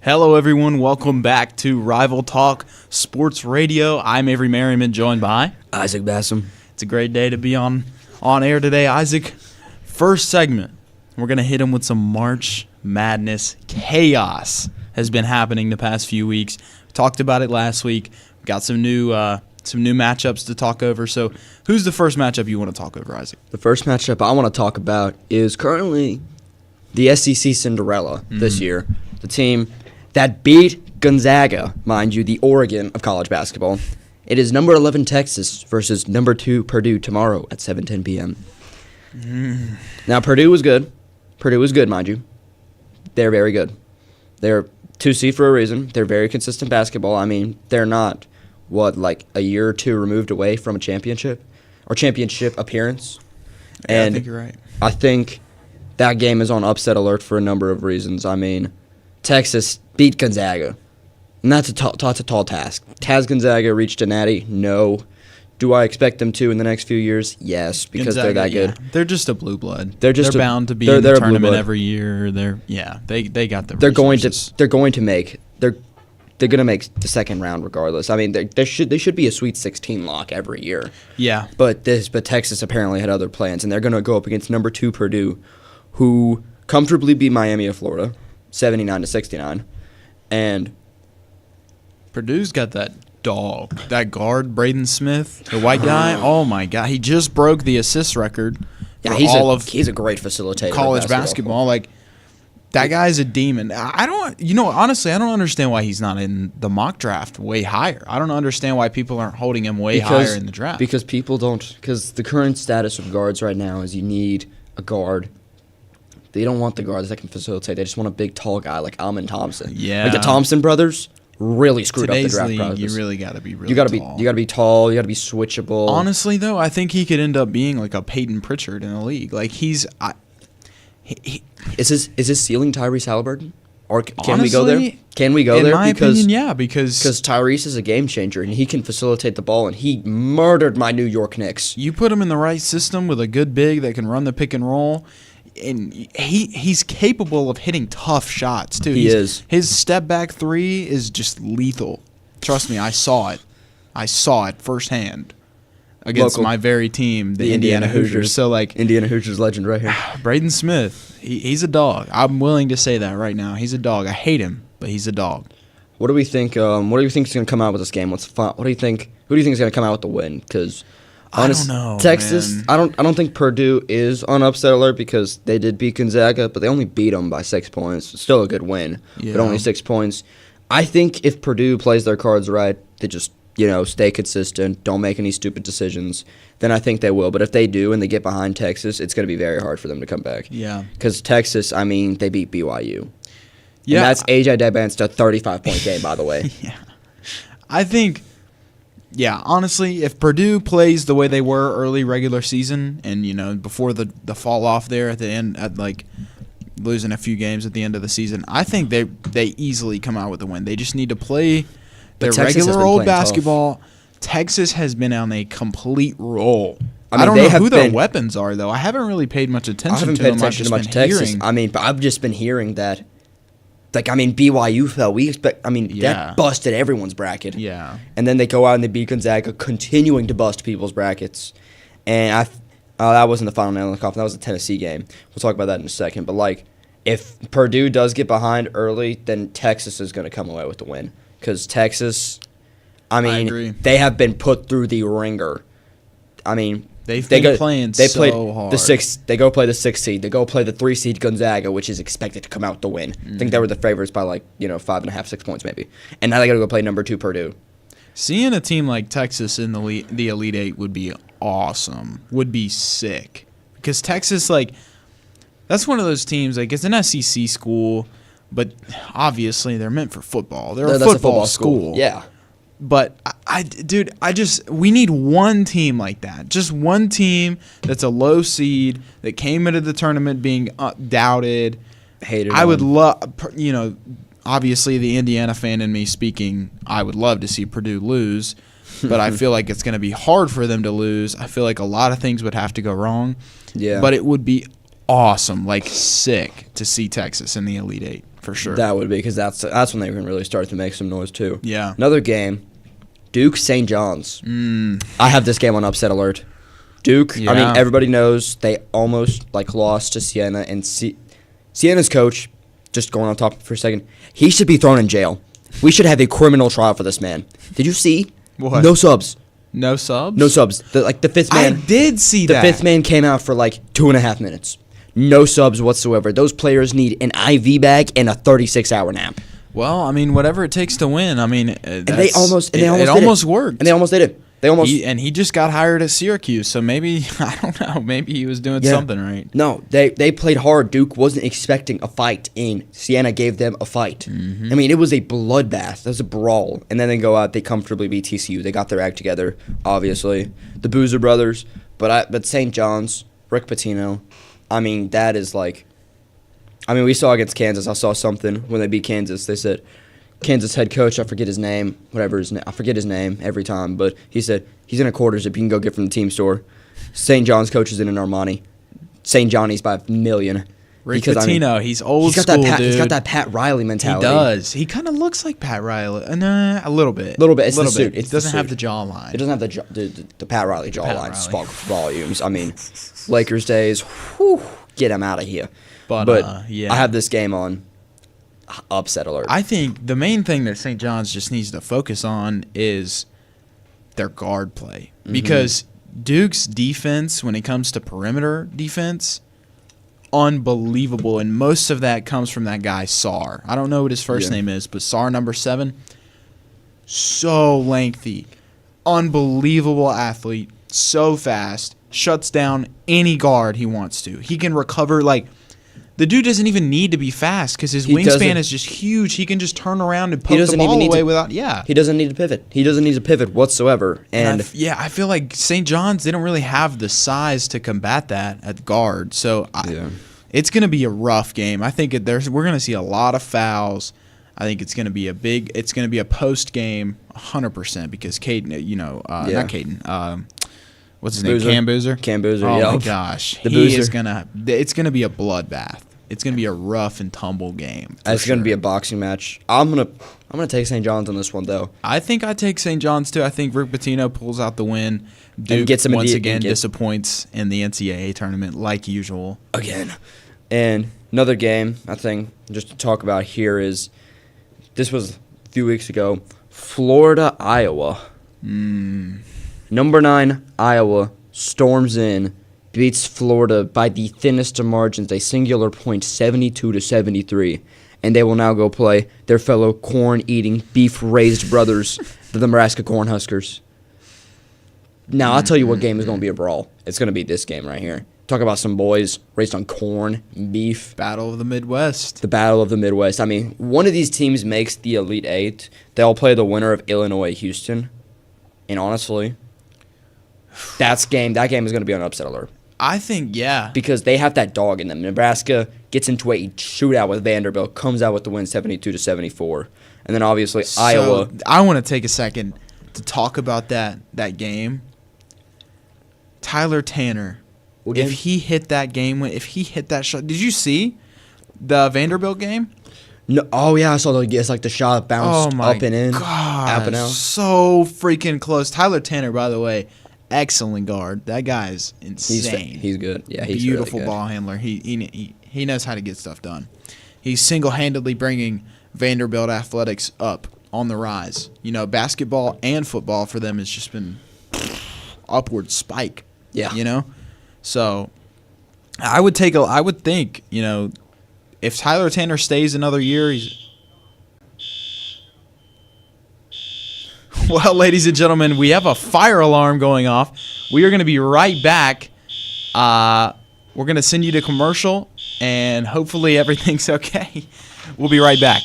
Hello, everyone. Welcome back to Rival Talk Sports Radio. I'm Avery Merriman, joined by Isaac Bassam. It's a great day to be on air today, Isaac. First segment, we're going to hit him with some March Madness chaos. Has been happening the past few weeks. We talked about it last week. We've got some new matchups to talk over. So, who's the first matchup you want to talk over, Isaac? The first matchup I want to talk about is currently the SEC Cinderella this year. The team that beat Gonzaga, mind you, the Oregon of college basketball. It is number 11 Texas versus number 2 Purdue tomorrow at 7:10 p.m. Now, Purdue was good. Purdue was good, mind you. They're very good. They're 2 seed for a reason. They're very consistent basketball. I mean, they're not, like a year or two removed away from a championship or championship appearance. Yeah, And I think you're right. I think that game is on upset alert for a number of reasons. I mean, Texas beat Gonzaga, and that's a tall task. Has Gonzaga reached a natty? No. Do I expect them to in the next few years? Yes, because Gonzaga, they're that good. Yeah. They're just a blue blood. They're bound to be in the tournament every year. They got the. They're going to make the second round regardless. I mean, they should be a Sweet 16 lock every year. Yeah. But Texas apparently had other plans, and they're going to go up against number 2 Purdue, who comfortably beat Miami of Florida, 79-69, and Purdue's got that dog, that guard, Braden Smith, the white guy. Oh my God, he just broke the assist record. Yeah, for he's a great facilitator. College basketball. Like, that guy's a demon. Honestly, I don't understand why he's not in the mock draft way higher. I don't understand why people aren't holding him higher in the draft. Because because the current status of guards right now is you need a guard. They don't want the guards that can facilitate. They just want a big, tall guy like Almond Thompson. Yeah. Like the Thompson brothers really screwed up the draft league, process. You really got to be tall. You got to be tall. You got to be switchable. Honestly, though, I think he could end up being like a Peyton Pritchard in the league. Like is his ceiling Tyrese Halliburton? Or can we go there? Can we go there? In my opinion, yeah, because Tyrese is a game changer and he can facilitate the ball, and he murdered my New York Knicks. You put him in the right system with a good big that can run the pick and roll, and he's capable of hitting tough shots too. He is. His step back three is just lethal. Trust me, I saw it. I saw it firsthand against my very team, the Indiana Hoosiers. So, like, Indiana Hoosiers legend right here. Braden Smith, he's a dog. I'm willing to say that right now. He's a dog. I hate him, but he's a dog. What do we think? What do you think is going to come out with this game? What do you think? Who do you think is going to come out with the win? Because I don't know, Texas. man. I don't think Purdue is on upset alert because they did beat Gonzaga, but they only beat them by 6 points. It's still a good win, but only 6 points. I think if Purdue plays their cards right, they just stay consistent, don't make any stupid decisions, then I think they will. But if they do and they get behind Texas, it's going to be very hard for them to come back. Yeah. Because Texas, I mean, they beat BYU. Yeah. And that's A.J. Debant's 35-point game, by the way. Yeah. I think, honestly, if Purdue plays the way they were early regular season and, before the fall off there at the end, at like losing a few games at the end of the season, I think they easily come out with a win. They just need to play their regular old basketball. Tough. Texas has been on a complete roll. I don't know who their weapons are, though. I haven't really paid much attention to them. I haven't paid attention to much Texas. I mean, but I've just been hearing that. BYU fell. That busted everyone's bracket. Yeah. And then they go out and they beat Gonzaga, continuing to bust people's brackets. And that wasn't the final nail in the coffin. That was the Tennessee game. We'll talk about that in a second. But, if Purdue does get behind early, then Texas is going to come away with the win. Because Texas, I agree. They have been put through the ringer. I mean, they've been playing so hard. They go play the 6th seed. They go play the 3 seed Gonzaga, which is expected to come out to win. I think they were the favorites by 5.5, 6 points maybe. And now they got to go play number 2 Purdue. Seeing a team like Texas in the Elite Eight would be awesome. Would be sick. Because Texas, that's one of those teams. It's an SEC school. But obviously, they're meant for football. They're a football school. Yeah. But, we need one team like that. Just one team that's a low seed that came into the tournament being doubted. Hated. I would love, obviously, the Indiana fan in me speaking, I would love to see Purdue lose. But I feel like it's going to be hard for them to lose. I feel like a lot of things would have to go wrong. Yeah. But it would be awesome, sick, to see Texas in the Elite Eight. for sure. That would be because that's when they can really start to make some noise too. Yeah. Another game, Duke St. John's. I have this game on upset alert. Duke. I Yeah. mean, everybody knows they almost lost to Siena, and Siena's coach. Just going on top for a second, he should be thrown in jail. We should have a criminal trial for this man. Did you see? What? No subs. No subs? No subs. The fifth man. I did see The that. fifth man came out for 2.5 minutes. No subs whatsoever. Those players need an IV bag and a 36-hour nap. Well, I mean, whatever it takes to win. I mean, And they almost it did almost it. worked. And they almost did it. They almost. He just got hired at Syracuse, so maybe I don't know. Maybe he was doing something right. No, they played hard. Duke wasn't expecting a fight, and Siena gave them a fight. I mean, it was a bloodbath. It was a brawl. And then they go out, they comfortably beat TCU. They got their act together, obviously. The Boozer brothers. But St. John's, Rick Pitino, I mean, that is we saw against Kansas. I saw something when they beat Kansas. They said, Kansas head coach, I forget his name, I forget his name every time, but he said, he's in a quarter zip you can go get from the team store. St. John's coach is in an Armani. St. Johnny's by $1 million. Rick Pitino, he's old school, dude. He's got that Pat Riley mentality. He does. He kind of looks like Pat Riley. Nah, a little bit. A little bit. It's the suit. It doesn't have the jawline. It doesn't have the Pat Riley jawline. Riley. Spoke volumes. I mean, Lakers days, whew, get him out of here. But yeah. I have this game on upset alert. I think the main thing that St. John's just needs to focus on is their guard play. Because Duke's defense, when it comes to perimeter defense, unbelievable. And most of that comes from that guy, Sarr. I don't know what his first name is, but Sarr, number 7, so lengthy. Unbelievable athlete. So fast. Shuts down any guard he wants to. He can recover the dude doesn't even need to be fast because his wingspan is just huge. He can just turn around and poke the ball away without. Yeah, he doesn't need to pivot. He doesn't need to pivot whatsoever. And I feel like St. John's, they don't really have the size to combat that at guard. So it's going to be a rough game. I think we're going to see a lot of fouls. I think it's going to be a post game 100% because Caden, not Caden. What's his name? Cam Boozer. Cam Boozer. Oh my gosh, it's gonna be a bloodbath. It's gonna be a rough and tumble game. It's gonna be a boxing match. I'm gonna take St. John's on this one though. I think I take St. John's too. I think Rick Pitino pulls out the win. Duke gets him once again disappoints in the NCAA tournament like usual. Again, and another game I think just to talk about here is this was a few weeks ago. Florida, Iowa. Number 9, Iowa, storms in, beats Florida by the thinnest of margins, a singular point, 72-73. And they will now go play their fellow corn-eating, beef-raised brothers, the Nebraska Cornhuskers. Now, I'll tell you what game is going to be a brawl. It's going to be this game right here. Talk about some boys raised on corn, beef. Battle of the Midwest. The Battle of the Midwest. I mean, one of these teams makes the Elite Eight. They'll play the winner of Illinois-Houston. And honestly, that game is going to be on upset alert. I think, yeah. Because they have that dog in them. Nebraska gets into a shootout with Vanderbilt, comes out with the win 72-74. And then obviously Iowa. I want to take a second to talk about that game. Tyler Tanner. If he hit that shot. Did you see the Vanderbilt game? No, oh yeah, I saw the shot bounced up and in. God, up and out. So freaking close. Tyler Tanner, by the way, excellent guard. That guy is insane. He's good. Yeah, he's beautiful really good. ball handler. He knows how to get stuff done. He's single-handedly bringing Vanderbilt athletics up on the rise. Basketball and football for them has just been upward spike. Yeah. So I would think, if Tyler Tanner stays another year, Well, ladies and gentlemen, we have a fire alarm going off. We are going to be right back. We're going to send you to commercial, and hopefully everything's okay. We'll be right back.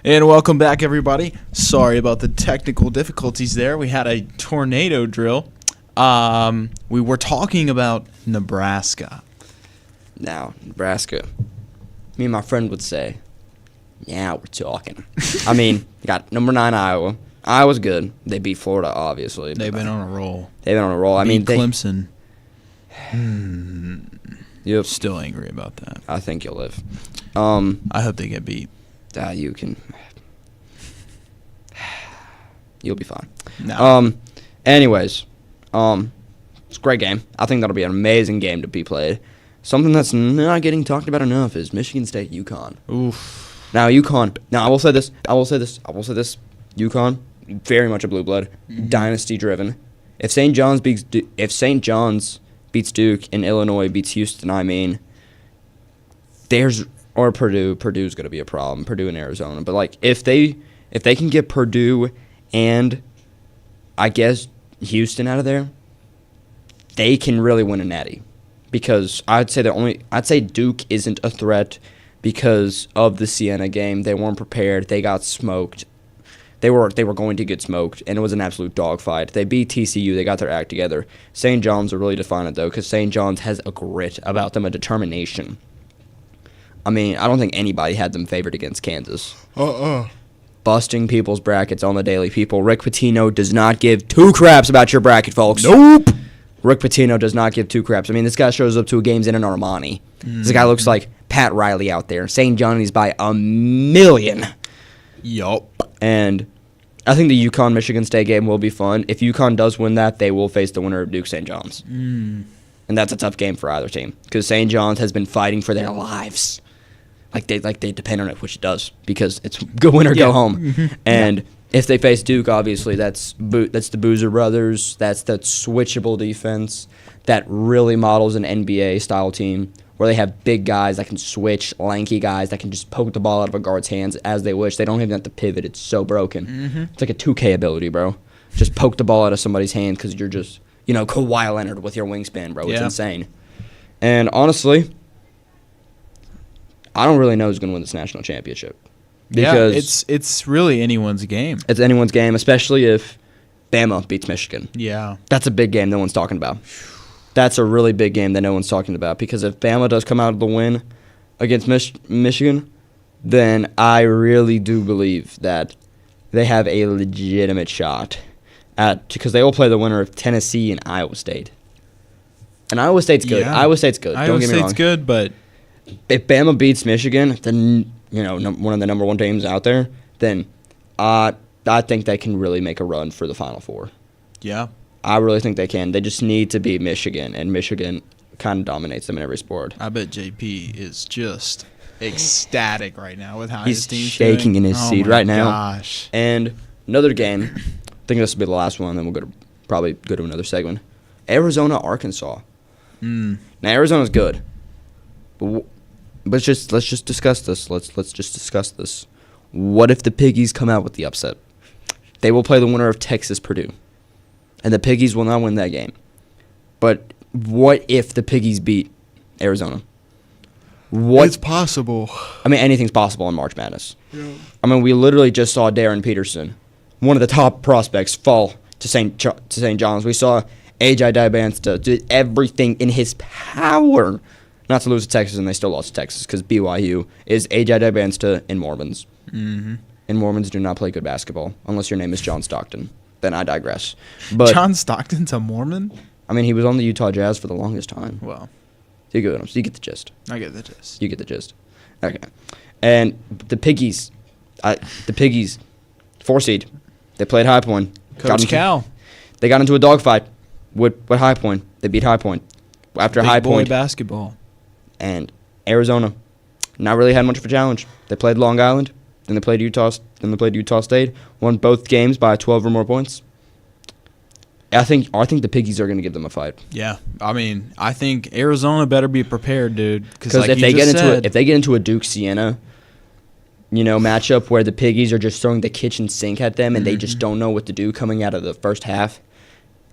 And welcome back, everybody. Sorry about the technical difficulties there. We had a tornado drill. We were talking about Nebraska. Now, Nebraska. Me and my friend would say, "Now we're talking." I mean, you got number 9 Iowa. Iowa's good. They beat Florida, obviously. They've been on a roll. They've been on a roll. I mean, Clemson. Yep. Still angry about that. I think you'll live. I hope they get beat. You can. You'll be fine. No. Anyways, it's a great game. I think that'll be an amazing game to be played. Something that's not getting talked about enough is Michigan State UConn. Oof. Now UConn. Now I will say this. UConn, very much a blue blood, dynasty driven. If St. John's beats Duke and Illinois beats Houston, I mean, or Purdue. Purdue's going to be a problem. Purdue and Arizona. But like if they can get Purdue and I guess Houston out of there, they can really win a natty. Because I'd say Duke isn't a threat because of the Siena game. They weren't prepared. They got smoked. They were going to get smoked, and it was an absolute dogfight. They beat TCU. They got their act together. St. John's will really define it, though, because St. John's has a grit about them, a determination. I mean, I don't think anybody had them favored against Kansas. Busting people's brackets on the daily. People, Rick Pitino does not give 2 craps about your bracket, folks. Nope. Rick Pitino does not give 2 craps. I mean, this guy shows up to games in an Armani. This guy looks like Pat Riley out there. St. John's by a million. Yup. And I think the UConn-Michigan State game will be fun. If UConn does win that, they will face the winner of Duke-St. John's. And that's a tough game for either team because St. John's has been fighting for their lives. Like they depend on it, which it does, because it's go win or go home. And if they face Duke, obviously that's the Boozer brothers. That's that switchable defense that really models an NBA style team where they have big guys that can switch, lanky guys that can just poke the ball out of a guard's hands as they wish. They don't even have to pivot. It's so broken. It's like a 2K ability, bro. Just poke the ball out of somebody's hand because you're just Kawhi Leonard with your wingspan, bro. It's insane. And honestly, I don't really know who's going to win this national championship. Because it's really anyone's game. It's anyone's game, especially if Bama beats Michigan. Yeah. That's a big game no one's talking about. That's a really big game that no one's talking about. Because if Bama does come out of the win against Michigan, then I really do believe that they have a legitimate shot because they will play the winner of Tennessee and Iowa State. And Iowa State's good. Yeah. Iowa State's good. Iowa Don't get me wrong. State's good, but if Bama beats Michigan, then one of the number 1 teams out there, then I think they can really make a run for the Final Four. yeah. I really think they can. They just need to beat Michigan, and Michigan kind of dominates them in every sport. I bet JP is just ecstatic right now with how He's his team's shaking doing. in his seat my right now. Gosh. And another game, I think this will be the last one, then we'll probably go to another segment. Arizona, Arkansas. Now Arizona's good, but let's just discuss this. Let's just discuss this. What if the Piggies come out with the upset? They will play the winner of Texas Purdue, and the Piggies will not win that game. But what if the Piggies beat Arizona? It's possible. I mean, anything's possible in March Madness. Yeah. I mean, we literally just saw Darren Peterson, one of the top prospects, fall to St. John's. We saw A.J. Dibansta did everything in his power not to lose to Texas, and they still lost to Texas because BYU is A.J. Dibansta and Mormons. And Mormons do not play good basketball unless your name is John Stockton. Then I digress. But John Stockton's a Mormon? I mean, he was on the Utah Jazz for the longest time. Well, You get the gist. I get the gist. You get the gist. Okay. And the Piggies, 4 seed, they played High Point. Coach Cal. They got into a dogfight with High Point. They beat High Point. After Big High boy Point. basketball. And Arizona, not really had much of a challenge. They played Long Island, then they played Utah State, won both games by 12 or more points. I think the Piggies are going to give them a fight. Yeah, I mean, I think Arizona better be prepared, dude. Because if they get into a Duke Siena, matchup where the Piggies are just throwing the kitchen sink at them and they just don't know what to do coming out of the first half,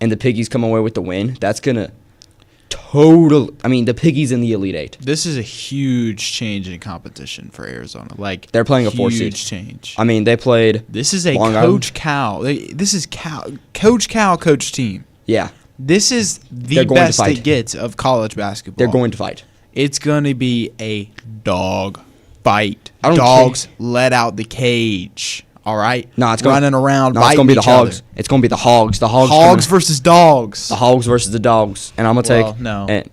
and the Piggies come away with the win, that's gonna the Piggies in the Elite Eight. This is a huge change in competition for Arizona. Like They're playing a 4 seed. Huge change. I mean, they played. This is a Long Coach Cal. This is Coach Cal coach team. Yeah, This is the They're going to best fight. it gets of college basketball. they're going to fight. It's going to be a dog fight. I don't Dogs let out the cage. All right. No, it's running around. No, it's biting gonna be the each other. Hogs. It's gonna be the Hogs. The Hogs. Hogs versus dogs. The Hogs versus the Dogs. And I'm gonna Well, take no. and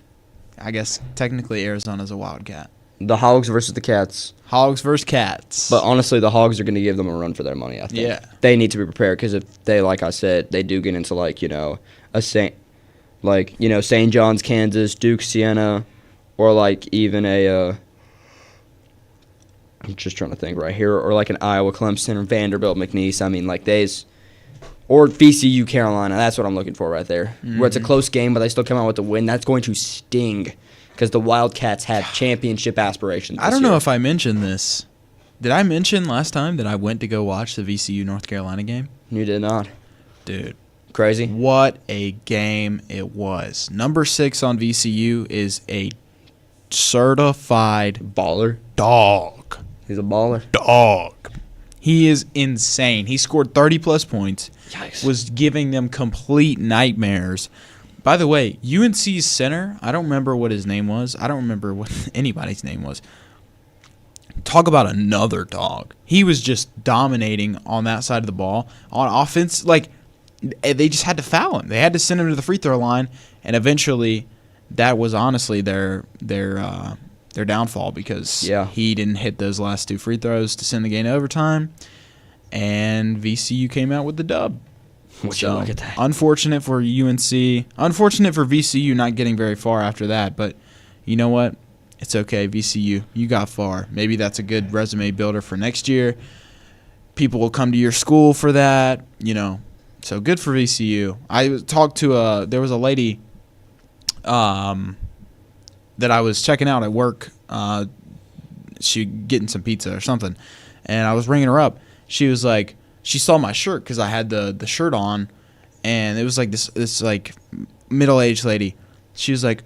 I guess technically Arizona's a wildcat. the Hogs versus the Cats. Hogs versus cats. But honestly, the Hogs are gonna give them a run for their money. I think. Yeah. They need to be prepared because if they, like I said, they do get into St. John's, Kansas, Duke, Siena, or like even a. I'm just trying to think right here, or like an Iowa, Clemson, or Vanderbilt, McNeese. I mean, like or VCU, Carolina. That's what I'm looking for right there. Where it's a close game, but they still come out with the win. That's going to sting because the Wildcats have championship aspirations. I don't know if I mentioned this. Did I mention last time that I went to go watch the VCU North Carolina game? You did not. Dude, Crazy. what a game it was. Number 6 on VCU is a certified Baller. dog. He's a baller. Dog. He is insane. He scored 30-plus points. Yikes. Was giving them complete nightmares. By the way, UNC's center, I don't remember what his name was. I don't remember what anybody's name was. Talk about another dog. He was just dominating on that side of the ball. On offense, like, they just had to foul him. They had to send him to the free throw line, and eventually that was honestly their downfall because he didn't hit those last 2 free throws to send the game to overtime, and VCU came out with the dub. Would you look at that? Unfortunate for UNC. Unfortunate for VCU not getting very far after that, but you know what? It's okay, VCU. You got far. Maybe that's a good resume builder for next year. People will come to your school for that, So good for VCU. I talked to there was a lady that I was checking out at work. She getting some pizza or something, and I was ringing her up. She was like, she saw my shirt because I had the shirt on, and it was like this like middle-aged lady. She was like,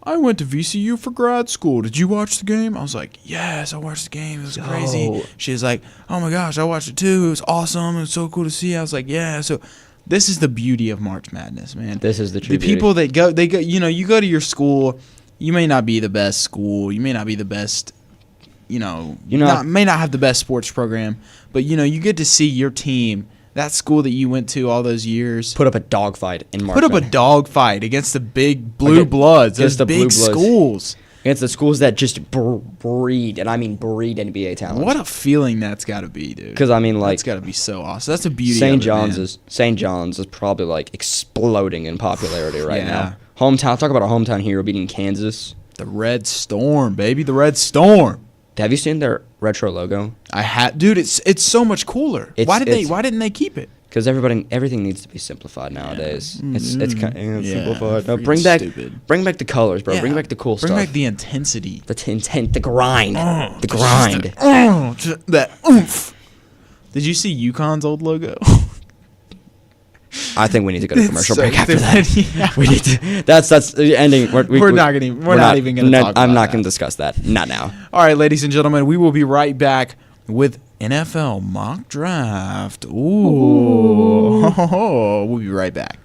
I went to VCU for grad school. Did you watch the game? I was like, yes, I watched the game. It was crazy. She was like, oh my gosh, I watched it too. It was awesome. It was so cool to see. I was like, yeah. So this is the beauty of March Madness, man. This is the true beauty. People that go, you go to your school. You may not be the best school. You may not be the best, may not have the best sports program. But, you get to see your team, that school that you went to all those years. Put up a dogfight in March. Put up a dogfight against the big blue bloods. Those the big schools. Against the schools that just breed, and I mean breed NBA talent. What a feeling that's got to be, dude. Because, I mean, like... That's got to be so awesome. That's the beauty St. of it, man. St. John's is probably, like, exploding in popularity right now. Hometown. Talk about a hometown hero beating Kansas. The Red Storm, baby. The Red Storm. Have you seen their retro logo? I had, dude. It's so much cooler. Why didn't they keep it? Because everything needs to be simplified nowadays. It's kind of simplified. No, bring back the colors, bro. Yeah. Bring back the cool stuff. Bring back the intensity. The grind. The grind. That oomph. Did you see UConn's old logo? I think we need to go to commercial so break after that. Yeah. We need to. That's the ending. We're not even going to talk about I'm not that. going to discuss that. Not now. All right, ladies and gentlemen, we will be right back with NFL mock draft. Ooh. We'll be right back.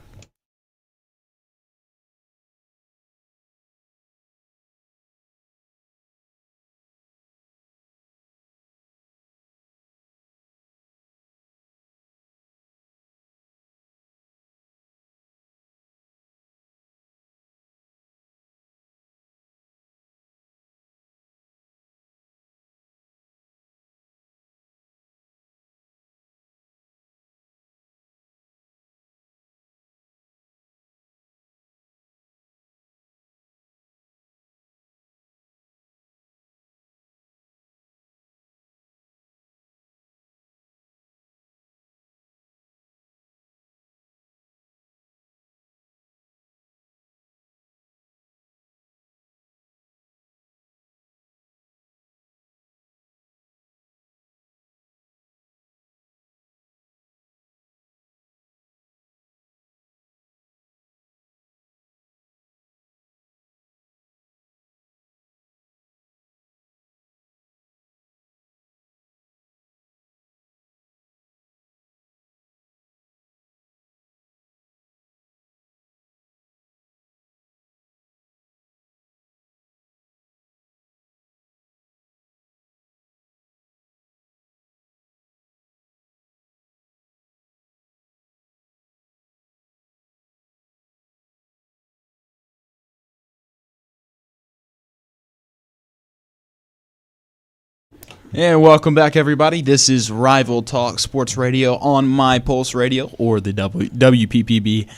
And welcome back, everybody. This is Rival Talk Sports Radio on My Pulse Radio or the WPPB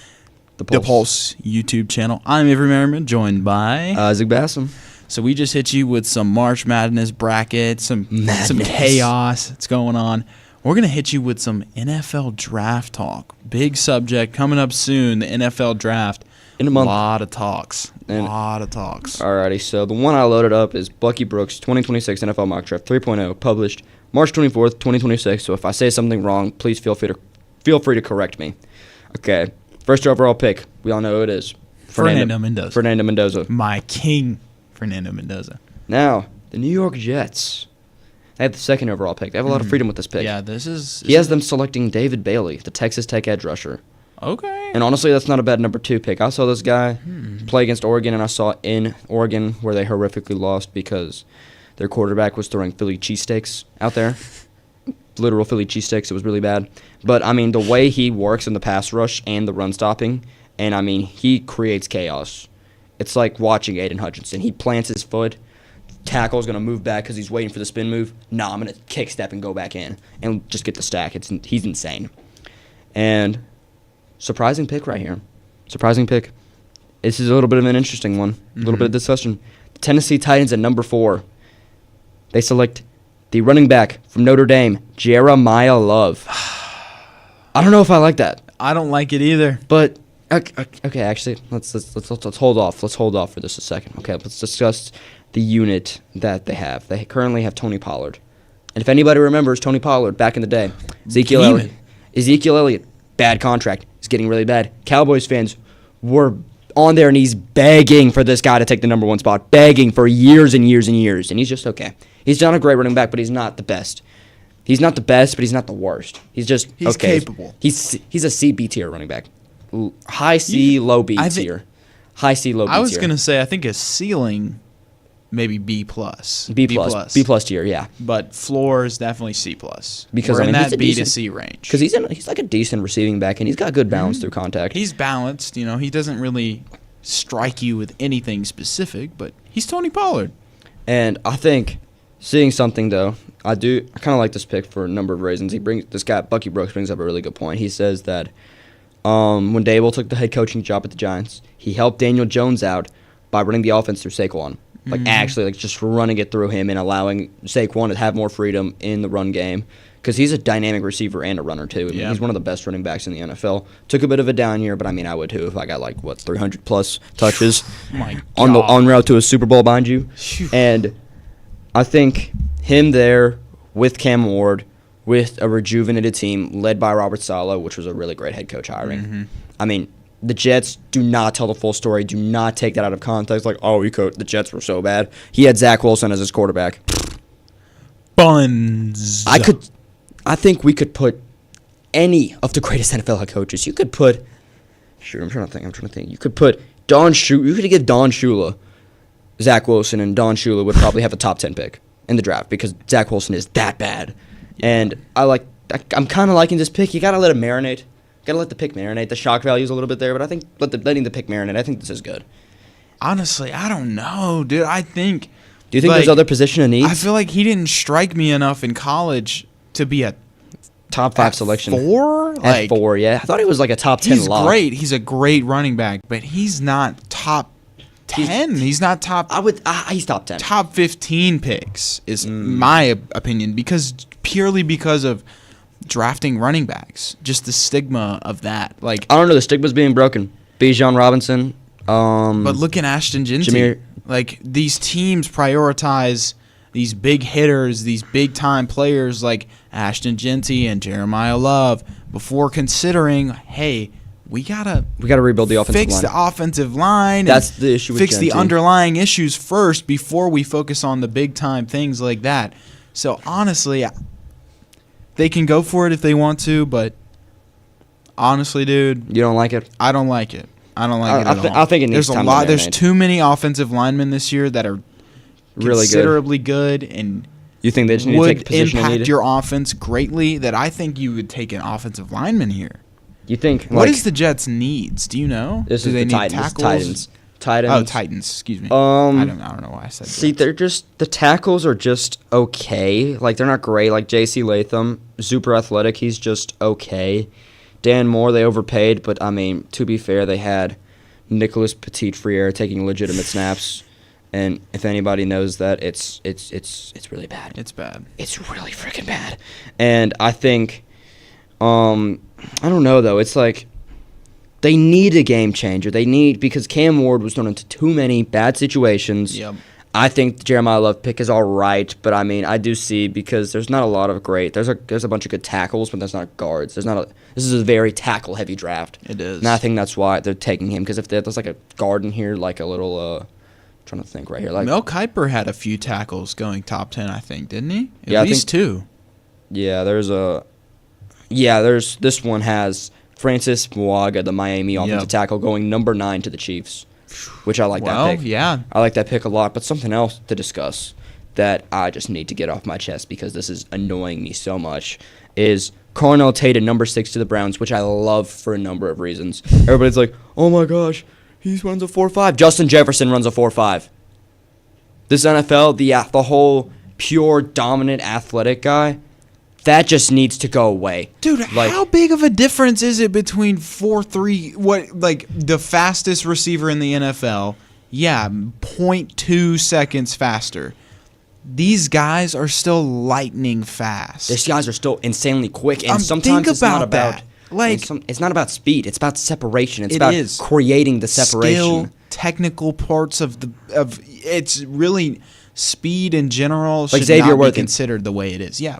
The Pulse YouTube channel. I'm Avery Merriman, joined by Isaac Bassam. So we just hit you with some March Madness bracket, some chaos that's going on. We're going to hit you with some NFL draft talk. Big subject coming up soon, the NFL draft. In a month. A lot of talks. Alrighty, so the one I loaded up is Bucky Brooks 2026 NFL Mock Draft 3.0, published March 24th, 2026. So if I say something wrong, please feel free to correct me. Okay, first overall pick. We all know who it is. Fernando Mendoza. My king, Fernando Mendoza. Now, the New York Jets. They have the second overall pick. They have a lot of freedom with this pick. Yeah, He has them selecting David Bailey, the Texas Tech edge rusher. Okay. And honestly, that's not a bad number 2 pick. I saw this guy play against Oregon, and I saw in Oregon where they horrifically lost because their quarterback was throwing Philly cheesesteaks out there. Literal Philly cheesesteaks. It was really bad. But, I mean, the way he works in the pass rush and the run stopping, and, I mean, he creates chaos. It's like watching Aiden Hutchinson. He plants his foot. Tackle's going to move back because he's waiting for the spin move. Nah, I'm going to kick step and go back in and just get the stack. He's insane. And surprising pick right here. Surprising pick. This is a little bit of an interesting one. A little bit of discussion. The Tennessee Titans at number 4. They select the running back from Notre Dame, Jeremiah Love. I don't know if I like that. I don't like it either. But okay, actually, let's hold off. Let's hold off for just a second. Okay, let's discuss the unit that they have. They currently have Tony Pollard. And if anybody remembers Tony Pollard back in the day, Ezekiel Elliott, bad contract. It's getting really bad. Cowboys fans were on their knees begging for this guy to take the number 1 spot, begging for years and years and years, and he's just okay. He's not a great running back, but he's not the best. He's not the best, but he's not the worst. He's okay. Capable. He's a C, B tier running back. High C, low B tier. High C, low B tier. I was going to say, I think his ceiling, maybe B+. B plus tier, yeah. But floor is definitely C+. Because we're in that B to C range. Because he's like a decent receiving back, and he's got good balance through contact. He's balanced. You know, he doesn't really strike you with anything specific, but he's Tony Pollard. And I think seeing something, though, I kind of like this pick for a number of reasons. This guy, Bucky Brooks, brings up a really good point. He says that when Dable took the head coaching job at the Giants, he helped Daniel Jones out by running the offense through Saquon. Actually, just running it through him and allowing Saquon to have more freedom in the run game. Because he's a dynamic receiver and a runner, too. I mean, he's one of the best running backs in the NFL. Took a bit of a down year, but, I mean, I would, too, if I got, 300-plus touches on route to a Super Bowl, mind you. And I think him there with Cam Ward, with a rejuvenated team led by Robert Saleh, which was a really great head coach hiring. I mean, the Jets do not tell the full story. Do not take that out of context. The Jets were so bad. He had Zach Wilson as his quarterback. Buns. I think we could put any of the greatest NFL head coaches. You could put. Shoot, I'm trying to think. You could put Don Shula. You could give Don Shula, Zach Wilson, and Don Shula would probably have a top 10 pick in the draft because Zach Wilson is that bad. And I'm kind of liking this pick. You gotta let it marinate. Gotta let the pick marinate. The shock value is a little bit there, but I think letting the pick marinate, I think this is good. Honestly, I don't know, dude. Do you think there's other position of need? I feel like he didn't strike me enough in college to be a top 5 selection. 4? At 4, yeah. I thought he was like a top 10 lock. He's great. He's a great running back, but he's not top 10. He's not top. He's top 10. Top 15 picks is my opinion purely because of drafting running backs. Just the stigma of that. I don't know. The stigma's being broken. Bijan Robinson. But look at Ashton Genty. These teams prioritize these big hitters, these big time players like Ashton Genty and Jeremiah Love before considering, hey, we gotta rebuild the offensive line. Fix the offensive line. That's the issue with Fix the underlying issues first before we focus on the big time things like that. So honestly, they can go for it if they want to, but honestly, dude, you don't like it? I don't like it. I don't like it at all. I think it needs time to marinate. There's too many offensive linemen this year that are really considerably good and you think they just need to take the position impact your offense greatly that I think you would take an offensive lineman here. You think what is the Jets' needs? Do you know? This is the Titans. Titans. Oh, Titans. Excuse me. I don't know why I said See, Jets. they're just the tackles are just okay. Like they're not great. Like J.C. Latham, super athletic. He's just okay. Dan Moore, they overpaid, but I mean, to be fair, they had Nicholas Petit-Frere taking legitimate snaps, and if anybody knows that, it's really bad. It's bad. It's really freaking bad. And I think, I don't know though. It's like they need a game changer. Because Cam Ward was thrown into too many bad situations. Yep. I think the Jeremiah Love pick is all right, but I mean, I do see because there's not a lot of great. There's a bunch of good tackles, but there's not guards. This is a very tackle heavy draft. It is. And I think that's why they're taking him because if there's like a guard in here, like a little, trying to think right here, like Mel Kiper had a few tackles going top 10, I think, didn't he? Yeah, At I least two. there's this one has Francis Mwaga, the Miami offensive tackle, going number 9 to the Chiefs, which I like that pick. Yeah. I like that pick a lot, but something else to discuss that I just need to get off my chest because this is annoying me so much is Cornell Tate at number 6 to the Browns, which I love for a number of reasons. Everybody's like, oh my gosh, he runs a 4.5. Justin Jefferson runs a 4.5. This NFL, the whole pure dominant athletic guy, that just needs to go away. Dude, Like- how big of a difference is it between 4.3, the fastest receiver in the NFL? Yeah, 0.2 seconds faster. These guys are still lightning fast. These guys are still insanely quick, and sometimes think it's not about about that. Like- it's not about speed. It's about separation. It's It about is. creating the separation. Skill, technical parts of it's really speed in general Like should Xavier not Worthy. be considered the way it is. Yeah,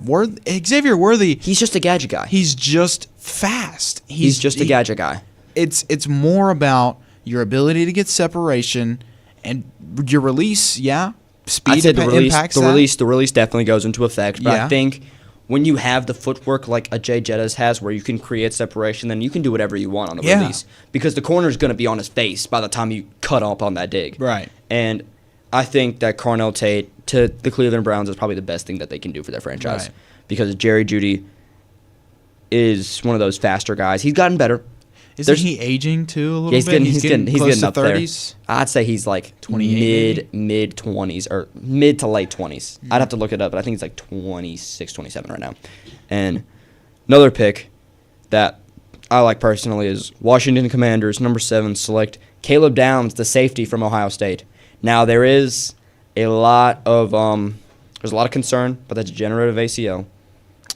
Xavier Worthy, He's just a gadget guy. he's just fast. He's just a gadget guy. It's more about your ability to get separation and your release. Yeah, speed I'd say the release, impacts the that. release definitely goes into effect. But Yeah. I think when you have the footwork like a Jay Jettas has, where you can create separation, then you can do whatever you want on the Yeah. release because the corner's going to be on his face by the time you cut up on that dig. Right. And I think that Cornell Tate to the Cleveland Browns is probably the best thing that they can do for their franchise Right. because Jerry Jeudy is one of those faster guys. He's gotten better. Isn't There's- he aging too a little He's bit? getting he's getting close to up 30s. there. I'd say he's like 28 mid 20s or mid to late 20s. Mm. I'd have to look it up, but I think he's like 26, 27 right now. And another pick that I like personally is Washington Commanders number 7 select Caleb Downs, the safety from Ohio State. Now there is a lot of there's a lot of concern about the degenerative ACL,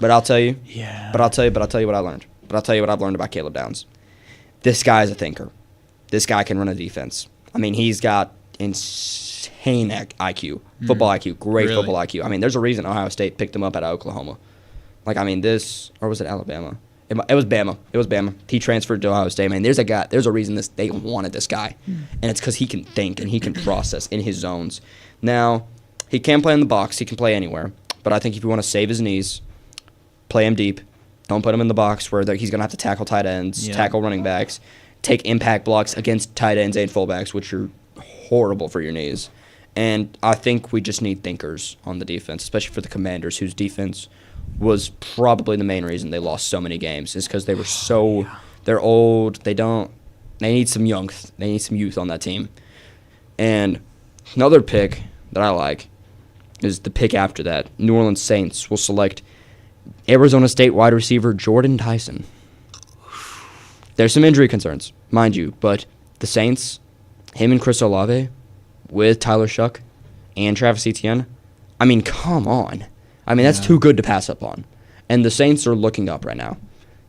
but I'll tell you. Yeah. But I'll tell you what I learned. But I'll tell you what I've learned about Caleb Downs. This guy is a thinker. This guy can run a defense. I mean, he's got insane IQ, football IQ, great Really? football IQ. I mean, there's a reason Ohio State picked him up out of Oklahoma. Like, I mean, or was it Alabama? It was Bama. It was Bama. He transferred to Ohio State. Man, there's a reason they wanted this guy, and it's because he can think and he can process in his zones. Now, he can play in the box. He can play anywhere. But I think if you want to save his knees, play him deep. Don't put him in the box where he's going to have to tackle tight ends, Yeah. tackle running backs, take impact blocks against tight ends and fullbacks, which are horrible for your knees. And I think we just need thinkers on the defense, especially for the Commanders, whose defense was probably the main reason they lost so many games, is because they were they're old. They need some youth on that team. And another pick that I like is the pick after that. New Orleans Saints will select Arizona State wide receiver Jordan Tyson. There's some injury concerns, mind you, but the Saints, him and Chris Olave, with Tyler Shuck and Travis Etienne, I mean, come on. I mean, that's too good to pass up on. And the Saints are looking up right now.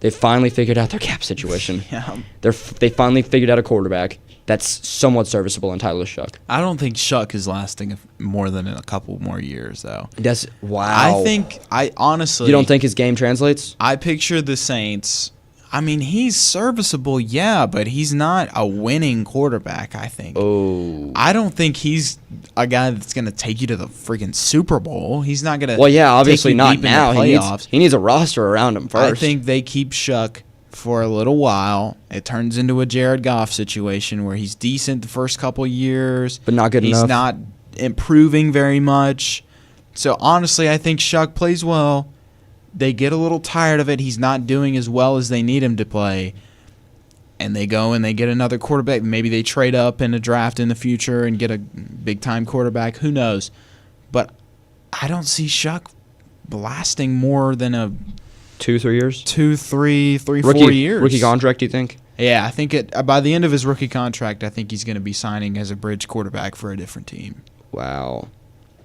They finally figured out their cap situation. Yeah. They finally figured out a quarterback that's somewhat serviceable in Tyler Shuck. I don't think Shuck is lasting more than a couple more years, though. Wow. I honestly. You don't think his game translates? I picture the Saints. I mean, he's serviceable, yeah, but he's not a winning quarterback, I think. Oh. I don't think he's a guy that's going to take you to the freaking Super Bowl. He's not going to. Well, yeah, obviously not now. Playoffs. He needs a roster around him first. I think they keep Shuck for a little while. It turns into a Jared Goff situation where he's decent the first couple years, But not good he's enough. not improving very much. So honestly, I think Shuck plays well. They get a little tired of it. He's not doing as well as they need him to play. and they go and they get another quarterback. Maybe they trade up in a draft in the future and get a big-time quarterback. Who knows? But I don't see Shuck lasting more than a 2-3 years. 4 years. Rookie contract, do you think? Yeah, I think by the end of his rookie contract, I think he's going to be signing as a bridge quarterback for a different team. Wow.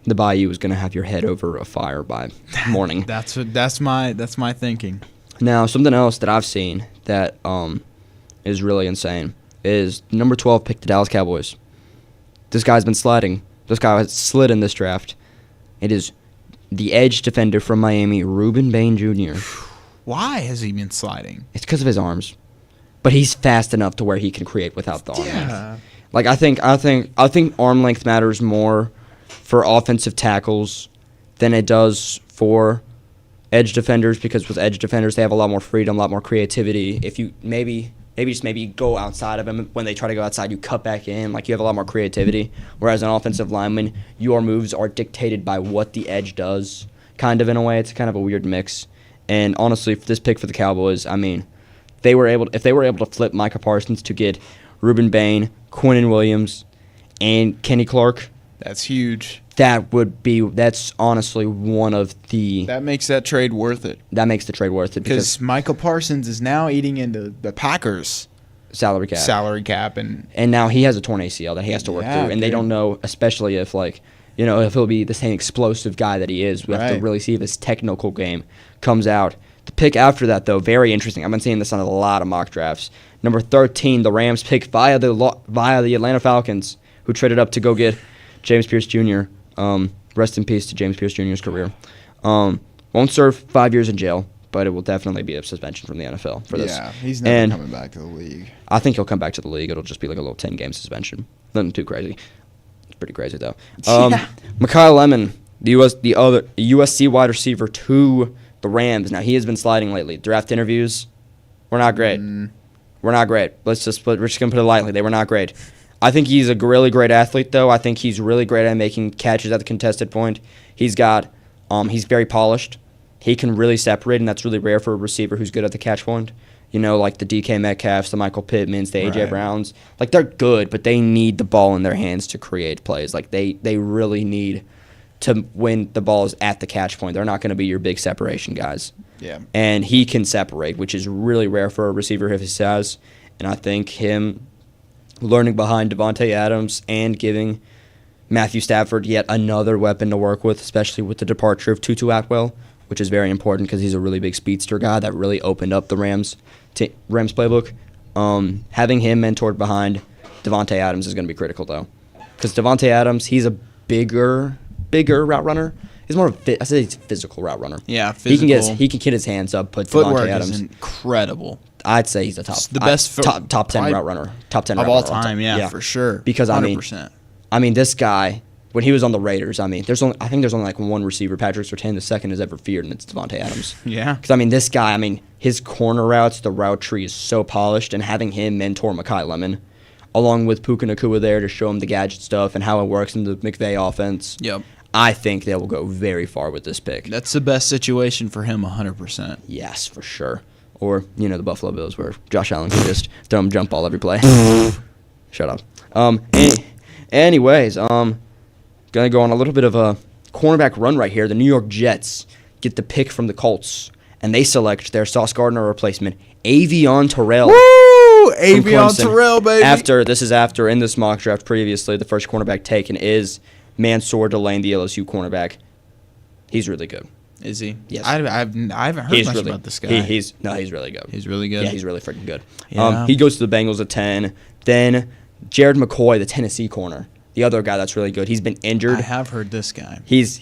The Bayou is going to have your head over a fire by morning. That's my thinking. Now, something else that I've seen that is really insane is number 12 pick, the Dallas Cowboys. This guy's been sliding. This guy has slid in this draft. It is the edge defender from Miami, Ruben Bain Jr. Why has he been sliding? It's because of his arms, but he's fast enough to where he can create without the arm length. Like I think arm length matters more for offensive tackles than it does for edge defenders, because with edge defenders they have a lot more freedom, a lot more creativity. If you maybe go outside of them, when they try to go outside, you cut back in. Like, you have a lot more creativity. Whereas an offensive lineman, your moves are dictated by what the edge does. Kind of, in a way, it's kind of a weird mix. And honestly, for this pick for the Cowboys, I mean, if they were able to flip Micah Parsons to get Ruben Bain, Quinnen Williams, and Kenny Clark, that's huge. That's honestly one of the... That makes that trade worth it. That makes the trade worth it. Because Michael Parsons is now eating into the Packers' salary cap. And now he has a torn ACL that he has to work through. And they don't know, especially if, if he'll be the same explosive guy that he is. We have to really see if his technical game comes out. The pick after that, though, very interesting. I've been seeing this on a lot of mock drafts. Number 13, the Rams pick via the Atlanta Falcons, who traded up to go get James Pierce Jr. Rest in peace to James Pierce Jr.'s career. Won't serve 5 years in jail, but it will definitely be a suspension from the NFL for this. Yeah, he's never coming back to the league. I think he'll come back to the league. It'll just be like a little 10-game suspension. Nothing too crazy. It's pretty crazy, though. Mekhi Lemon, the USC wide receiver to the Rams. Now, he has been sliding lately. Draft interviews were not great. We're not great. We're just going to put it lightly. They were not great. I think he's a really great athlete, though. I think he's really great at making catches at the contested point. He's very polished. He can really separate, and that's really rare for a receiver who's good at the catch point. Like the DK Metcalfs, the Michael Pittmans, the A.J. Browns. Like, they're good, but they need the ball in their hands to create plays. Like, they really need to when the ball is at the catch point. They're not going to be your big separation guys. Yeah. And he can separate, which is really rare for a receiver of his size. And I think him learning behind Davante Adams and giving Matthew Stafford yet another weapon to work with, especially with the departure of Tutu Atwell, which is very important because he's a really big speedster guy that really opened up the Rams playbook. Having him mentored behind Davante Adams is going to be critical, though, because Davante Adams, he's a bigger route runner. He's more of I say he's a physical route runner. Yeah, physical. He can get his hands up. Put Footwork Davante Adams is incredible. I'd say he's the best top 10 route runner. Top 10 of route all runner time, yeah, for sure. Because 100%. I mean, this guy, when he was on the Raiders, I think there's only like one receiver Patrick Surtain II has ever feared, and it's Davante Adams. Yeah. Because this guy, his corner routes, the route tree is so polished, and having him mentor Mekhi Lemon, along with Puka Nacua there to show him the gadget stuff and how it works in the McVay offense. Yep. I think they will go very far with this pick. That's the best situation for him, 100%. Yes, for sure. Or, the Buffalo Bills, where Josh Allen can just throw him jump ball every play. Shut up. Anyways, gonna go on a little bit of a cornerback run right here. The New York Jets get the pick from the Colts, and they select their Sauce Gardner replacement, Avion Terrell. Woo! Avion Terrell, baby. This is after in this mock draft previously, the first cornerback taken is Mansour Delane, the LSU cornerback. He's really good. Is he? Yes. I haven't heard much about this guy. He's really good. He's really good? Yeah, he's really freaking good. Yeah. He goes to the Bengals at 10. Then Jared McCoy, the Tennessee corner, the other guy that's really good. He's been injured. I have heard this guy. He's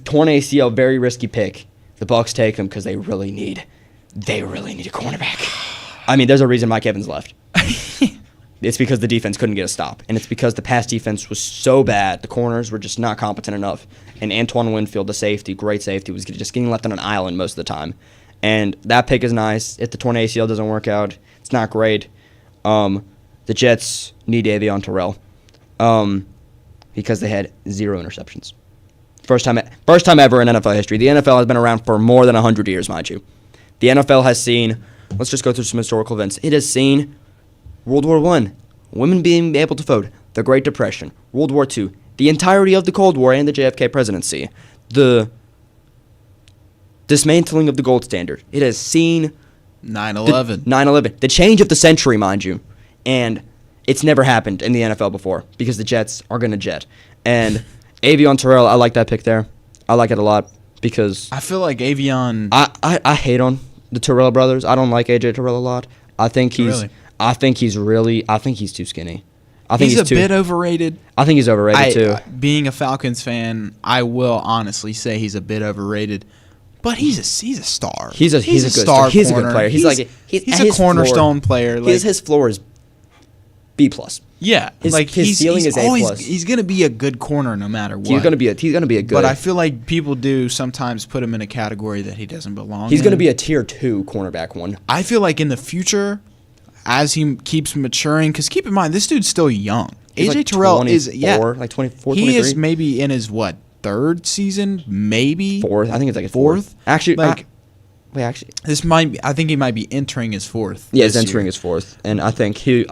torn ACL, very risky pick. The Bucs take him because they really need a cornerback. There's a reason Mike Evans left. It's because the defense couldn't get a stop. And it's because the pass defense was so bad, the corners were just not competent enough. And Antoine Winfield, the safety, great safety, was just getting left on an island most of the time. And that pick is nice. If the torn ACL doesn't work out, it's not great. The Jets need Avion Terrell because they had 0 interceptions. First time ever in NFL history. The NFL has been around for more than 100 years, mind you. The NFL has seen, let's just go through some historical events. It has seen World War I, women being able to vote, the Great Depression, World War II, the entirety of the Cold War and the JFK presidency, the dismantling of the gold standard. It has seen 9/11. 9/11, the change of the century, mind you. And it's never happened in the NFL before because the Jets are going to jet. And Avion Terrell, I like that pick there. I like it a lot because I feel like Avion. I hate on the Terrell brothers. I don't like AJ Terrell a lot. I think he's too skinny. I think he's a too, bit overrated. I think he's overrated too. Being a Falcons fan, I will honestly say he's a bit overrated. But he's a star. He's a good star. He's a corner. good player. He's a cornerstone player. His floor is B+. Yeah, his ceiling is A+. He's gonna be a good corner no matter what. He's gonna be a good. But I feel like people do sometimes put him in a category that he doesn't belong. He's in. gonna be a tier 2 cornerback one. I feel like in the future, as he keeps maturing, because keep in mind this dude's still young. He's AJ like Terrell 24, is like 24, He 23? is maybe in his third season, maybe Fourth. I think it's like a fourth. Actually, like this might be. I think he might be entering his fourth. Yeah, he's this entering year. his fourth, and I think he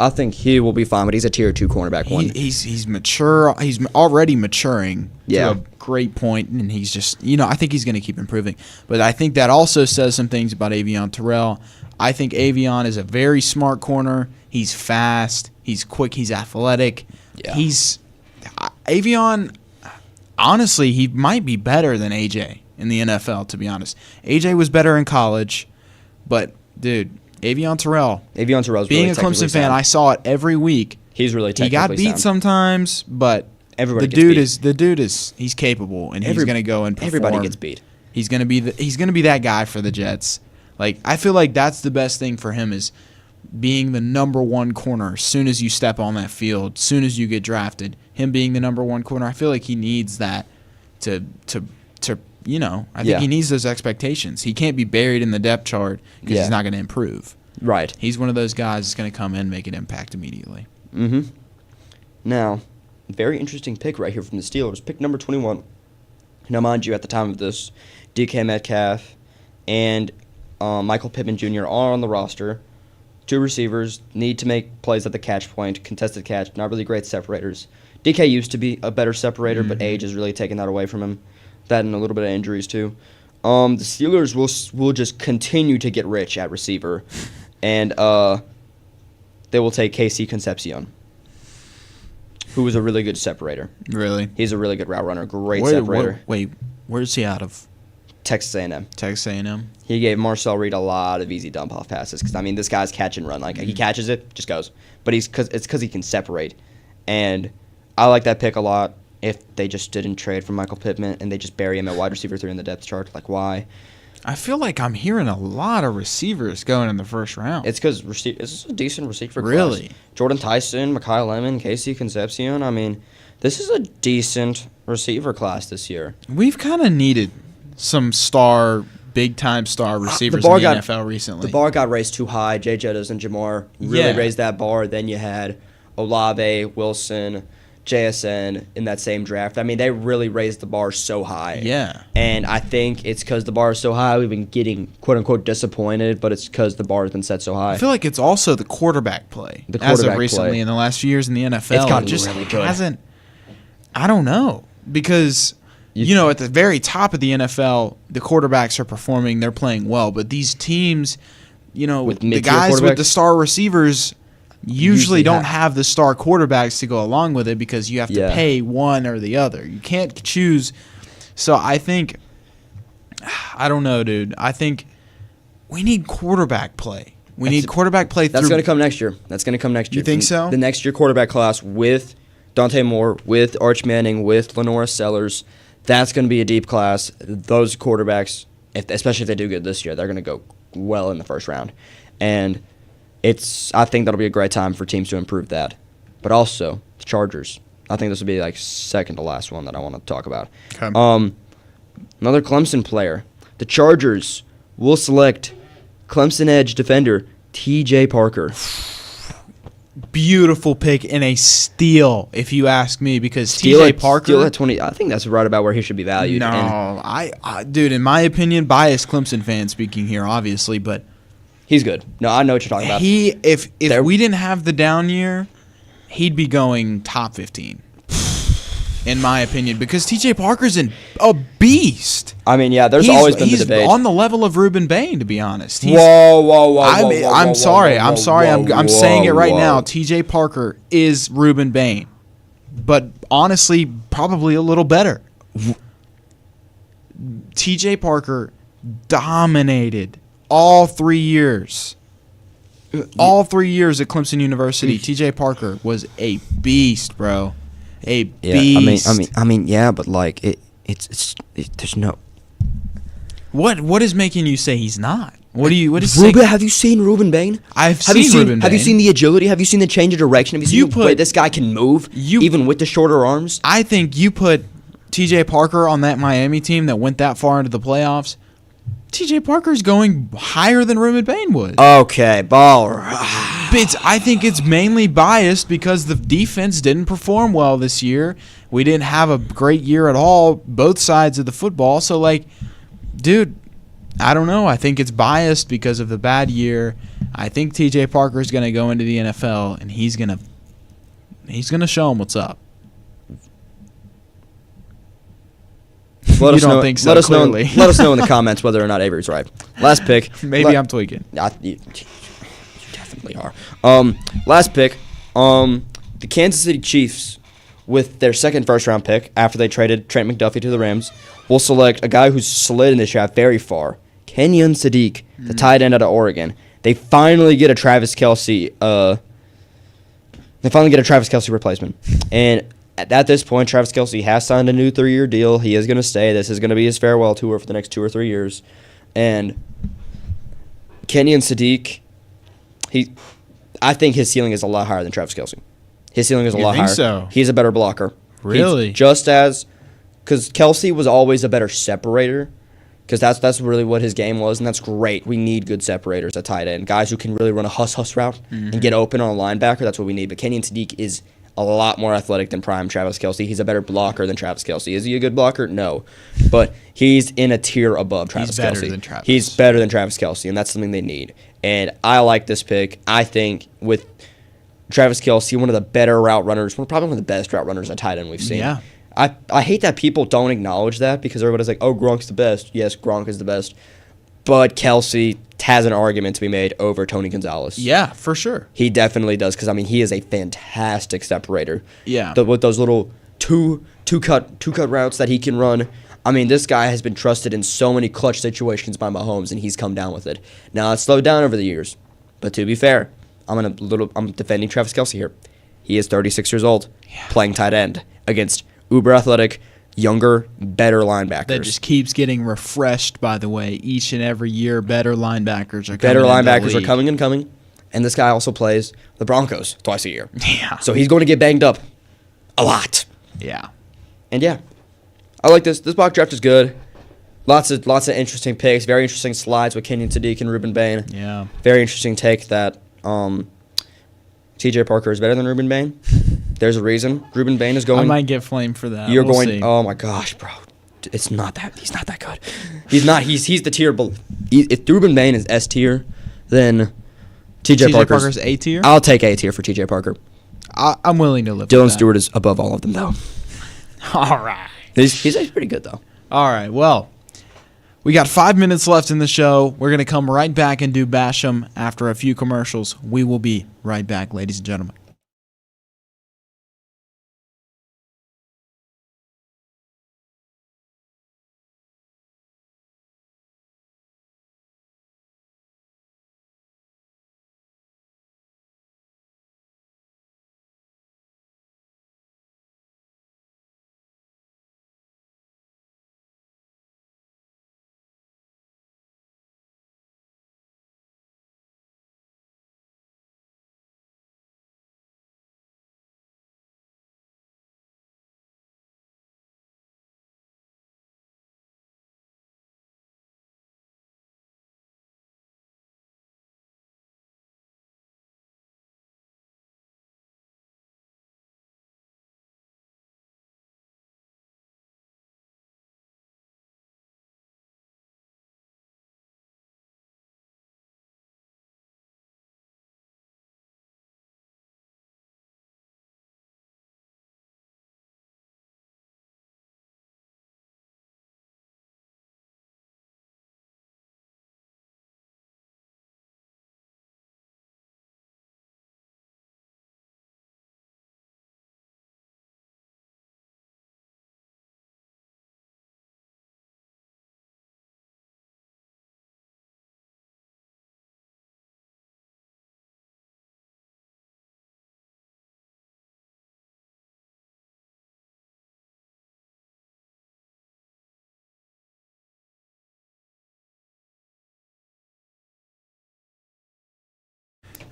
will be fine. But he's a tier 2 cornerback one. He's mature. He's already maturing Yeah. to a great point, and he's just I think he's going to keep improving. But I think that also says some things about Avion Terrell. I think Avion is a very smart corner. He's fast. He's quick. He's athletic. Yeah. Avion. Honestly, he might be better than AJ in the NFL. To be honest, AJ was better in college, but dude, Avion Terrell's really being a Clemson fan, sound. I saw it every week. He's really He got beat sound. sometimes, but Everybody the gets dude beat. is he's capable, and he's gonna go and perform. Everybody gets beat. He's gonna be that guy for the Jets. Like I feel like that's the best thing for him is being the number one corner. As soon as you step on that field, as soon as you get drafted, him being the number one corner, I feel like he needs that to I think he needs those expectations. He can't be buried in the depth chart because he's not going to improve. Right. He's one of those guys that's going to come in and make an impact immediately. Mm-hmm. Now, very interesting pick right here from the Steelers. Pick number 21. Now, mind you, at the time of this, DK Metcalf and Michael Pittman Jr. are on the roster. 2 receivers need to make plays at the catch point, contested catch, not really great separators. DK used to be a better separator, but age has really taken that away from him. That and a little bit of injuries, too. The Steelers will just continue to get rich at receiver, and they will take KC Concepcion, who is a really good separator. Really? He's a really good route runner, great separator. Where's he out of? Texas A&M. Texas A&M? He gave Marcel Reed a lot of easy dump-off passes. Because, this guy's catch and run. Like, he catches it, just goes. But it's because he can separate. And I like that pick a lot. If they just didn't trade for Michael Pittman and they just bury him at wide receiver 3 in the depth chart, like, why? I feel like I'm hearing a lot of receivers going in the first round. It's because it's a decent receiver class. Really? Jordan Tyson, Mekhi Lemon, KC Concepcion. This is a decent receiver class this year. We've kind of needed some big-time star receivers in the NFL recently. The bar got raised too high. Jay Jettas and Jamar really raised that bar. Then you had Olave, Wilson, JSN in that same draft. They really raised the bar so high. Yeah. And I think it's because the bar is so high, we've been getting, quote-unquote, disappointed, but it's because the bar has been set so high. I feel like it's also the quarterback play. The as of quarterback recently play. in the last few years in the NFL. It's gotten just really good. hasn't. I don't know. Because, at the very top of the NFL, the quarterbacks are performing. They're playing well. But these teams, With the mid-tier guys with quarterbacks? the star receivers usually don't have- have the star quarterbacks to go along with it because you have to Yeah. pay one or the other. You can't choose. So I think, I don't know, dude. I think we need quarterback play. We need quarterback play That's through. going to come next year. You think so? The next year quarterback class with Dante Moore, with Arch Manning, with Lenora Sellers, that's going to be a deep class. Those quarterbacks, especially if they do good this year, they're going to go well in the first round. And I think that'll be a great time for teams to improve that. But also, the Chargers. I think this will be second to last one that I want to talk about. Okay. Another Clemson player. The Chargers will select Clemson edge defender T.J. Parker. Beautiful pick and a steal, if you ask me, because T.J. Parker. Steal at 20. I think that's right about where he should be valued. No, dude, in my opinion, biased Clemson fan speaking here, obviously, but He's good. No, I know what you're talking about. If There- we didn't have the down year, he'd be going top 15, in my opinion, because T.J. Parker's a beast. I mean, yeah, there's He's- always been the he's debate. on the level of Ruben Bain, to be honest. He's, Whoa. I'm sorry. I'm saying it right now. T.J. Parker is Ruben Bain, but honestly, probably a little better. T.J. Parker dominated all 3 years. All 3 years at Clemson University, T.J. Parker was a beast, bro. A beast. I mean, yeah, but like there's no. What is making you say he's not? What is Ruben? Have you seen Ruben Bain? I've Have you seen seen Ruben Have you Bain. seen the agility? Have you seen the change of direction? Have you seen You the way put- this guy can move, even with the shorter arms? I think you put T.J. Parker on that Miami team that went that far into the playoffs. T.J. Parker's going higher than Ruben Bain would. Okay, baller. But I think it's mainly biased because the defense didn't perform well this year. We didn't have a great year at all, both sides of the football. So, like, dude, I don't know. I think it's biased because of the bad year. I think T.J. Parker is going to go into the NFL and he's going to show him what's up. Let You us don't know, think so, let us clearly. know. Let us know in the comments whether or not Avery's right. Last pick. Maybe I'm tweaking. You definitely are. Last pick. The Kansas City Chiefs, with their second first-round pick after they traded Trent McDuffie to the Rams, will select a guy who's slid in this draft very far, Kenyon Sadiq, the tight end out of Oregon. They finally get a Travis Kelce. Replacement, and at this point, Travis Kelce has signed a new 3-year deal. He is going to stay. This is going to be his farewell tour for the next 2 or 3 years. And Kenyon Sadiq, I think his ceiling is a lot higher than Travis Kelce. His ceiling is a You lot think higher. so? He's a better blocker. Really? Because Kelce was always a better separator. Because that's really what his game was, and that's great. We need good separators at tight end, guys who can really run a huss route and get open on a linebacker. That's what we need. But Kenyon Sadiq is a lot more athletic than prime Travis Kelce. He's a better blocker than Travis Kelce. Is he a good blocker? No. But he's in a tier above Travis Kelce. He's better than Travis. He's better than Travis Kelce, and that's something they need. And I like this pick. I think with Travis Kelce, one of the better route runners, probably one of the best route runners at tight end we've seen. Yeah. I hate that people don't acknowledge that because everybody's like, oh, Gronk's the best. Yes, Gronk is the best. But Kelce has an argument to be made over Tony Gonzalez. Yeah, for sure. He definitely does because, I mean, he is a fantastic separator. Yeah. With those little two cut routes that he can run. I mean, this guy has been trusted in so many clutch situations by Mahomes, and he's come down with it. Now, it's slowed down over the years. But to be fair, I'm defending Travis Kelce here. He is 36 years old, playing tight end against uber athletic, younger, better linebackers. That just keeps getting refreshed, by the way. Each and every year, better linebackers are coming. Better into the linebackers are league. coming and coming. And this guy also plays the Broncos twice a year. Yeah. So he's going to get banged up a lot. Yeah. And yeah, I like this. This mock draft is good. Lots of interesting picks. Very interesting slides with Kenyon Sadiq and Ruben Bain. Yeah. Very interesting take that T.J. Parker is better than Ruben Bain. There's a reason. Ruben Bain is going. I might get flamed for that. You're We'll going. see. Oh my gosh, bro! It's not that. He's not that good. He's not. He's the tier. If Ruben Bain is S tier, then T.J. Parker's A tier. I'll take A tier for T.J. Parker. I'm willing to live. Dylan with that. Stewart is above all of them, though. All right. He's actually pretty good, though. All right. Well, we got 5 minutes left in the show. We're gonna come right back and do Basham after a few commercials. We will be right back, ladies and gentlemen.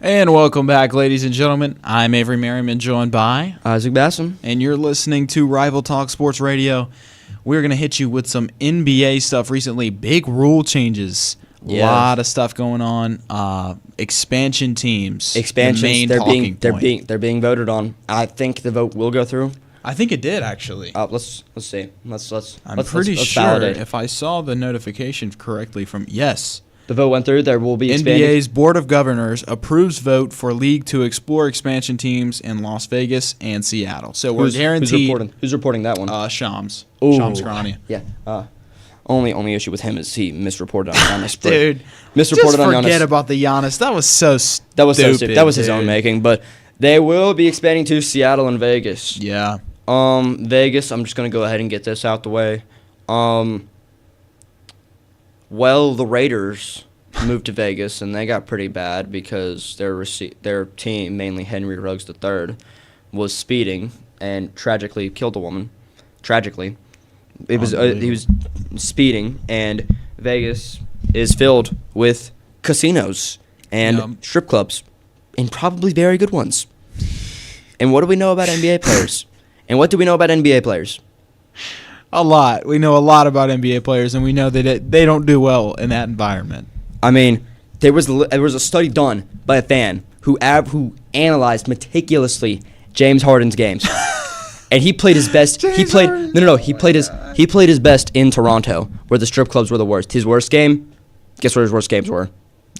And welcome back, ladies and gentlemen. I'm Avery Merriman, joined by Isaac Bassam. and you're listening to Rival Talk Sports Radio. We're going to hit you with some NBA stuff recently. Big rule changes. A Yeah. lot of stuff going on. Expansion teams. Expansions. The main They're talking point. being voted on. I think the vote will go through. I think it did, actually. Let's see. Let's I'm pretty let's sure, validate. if I saw the notification correctly from, yes. The vote went through. There will be expanded. NBA's Board of Governors approves vote for league to explore expansion teams in Las Vegas and Seattle. So we're guaranteed. Who's reporting that one? Shams. Ooh. Shams Karania. Yeah. Only issue with him is he misreported on Giannis. Dude, misreported just on Giannis. forget about the Giannis. That was so stupid. That was so stupid. That was his own dude. making. But they will be expanding to Seattle and Vegas. Yeah. Vegas. I'm just gonna go ahead and get this out the way. Well, the Raiders moved to Vegas and they got pretty bad because their team, mainly Henry Ruggs III, was speeding and tragically killed a woman. Tragically, he was speeding, and Vegas is filled with casinos and Yep. strip clubs, and probably very good ones. And what do we know about NBA players? And what do we know about NBA players? A lot. We know a lot about NBA players, and we know that they don't do well in that environment. I mean, there was a study done by a fan who analyzed meticulously James Harden's games, and he played his best. He played his best in Toronto, where the strip clubs were the worst. His worst game, guess what his worst games were?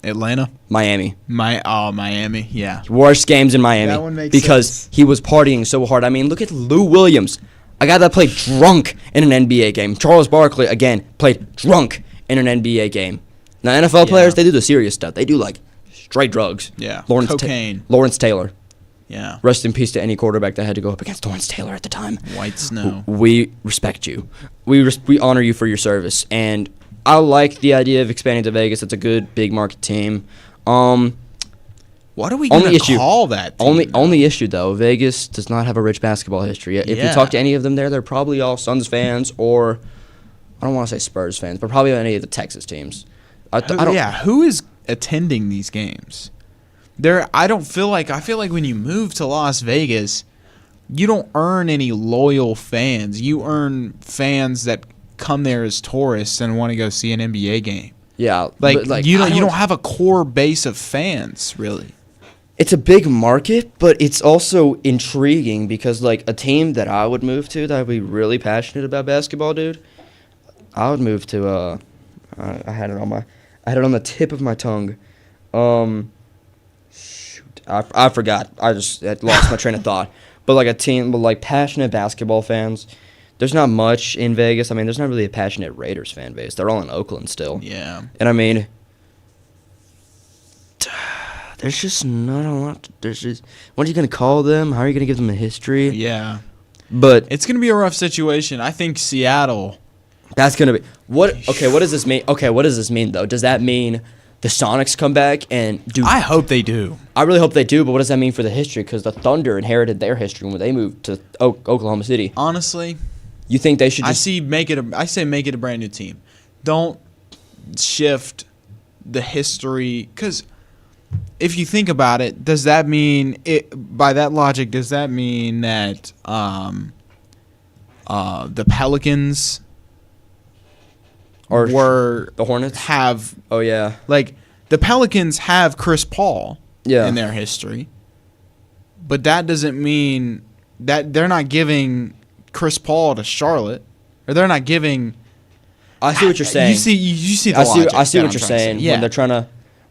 Atlanta. Miami. Miami. Yeah. Worst games in Miami That one makes because sense. he was partying so hard. I mean, look at Lou Williams, a guy that played drunk in an NBA game. Charles Barkley again played drunk in an NBA game. Now NFL players, they do the serious stuff. They do like straight drugs. Yeah. Lawrence Cocaine. Lawrence Taylor. Yeah. Rest in peace to any quarterback that had to go up against Lawrence Taylor at the time. White snow. We respect you. We honor you for your service, and I like the idea of expanding to Vegas. It's a good big market team. What are we going to call that team? Only issue though, Vegas does not have a rich basketball history. If you talk to any of them there, they're probably all Suns fans or I don't want to say Spurs fans, but probably any of the Texas teams. Who is attending these games? I feel like when you move to Las Vegas, you don't earn any loyal fans. You earn fans that come there as tourists and want to go see an NBA game. Yeah, Like you don't have a core base of fans really. It's a big market, but it's also intriguing because like a team that I would move to that would be really passionate about basketball, dude. I would move to I had it on the tip of my tongue. Shoot, I forgot. I lost my train of thought. But like a team with like passionate basketball fans, there's not much in Vegas. I mean, there's not really a passionate Raiders fan base. They're all in Oakland still. Yeah. And I mean, there's just not a lot. There's just, what are you gonna call them? How are you gonna give them a history? Yeah. But It's going to be a rough situation. I think Seattle. that's gonna be what? Okay, what does this mean? Okay, what does this mean though? Does that mean the Sonics come back and do? I hope they do. I really hope they do. But what does that mean for the history? Because the Thunder inherited their history when they moved to Oklahoma City. Honestly, You think they should? I Just, say make it a brand new team. Don't shift the history because if you think about it, does that mean by that logic? Does that mean that the Pelicans or were the Hornets? have Oh yeah. like the Pelicans have Chris Paul Yeah. in their history, but that doesn't mean that they're not giving Chris Paul to Charlotte, or they're not giving. I see what you're saying. You see the I see logic what that I'm you're trying to saying. say. Yeah. When they're trying to,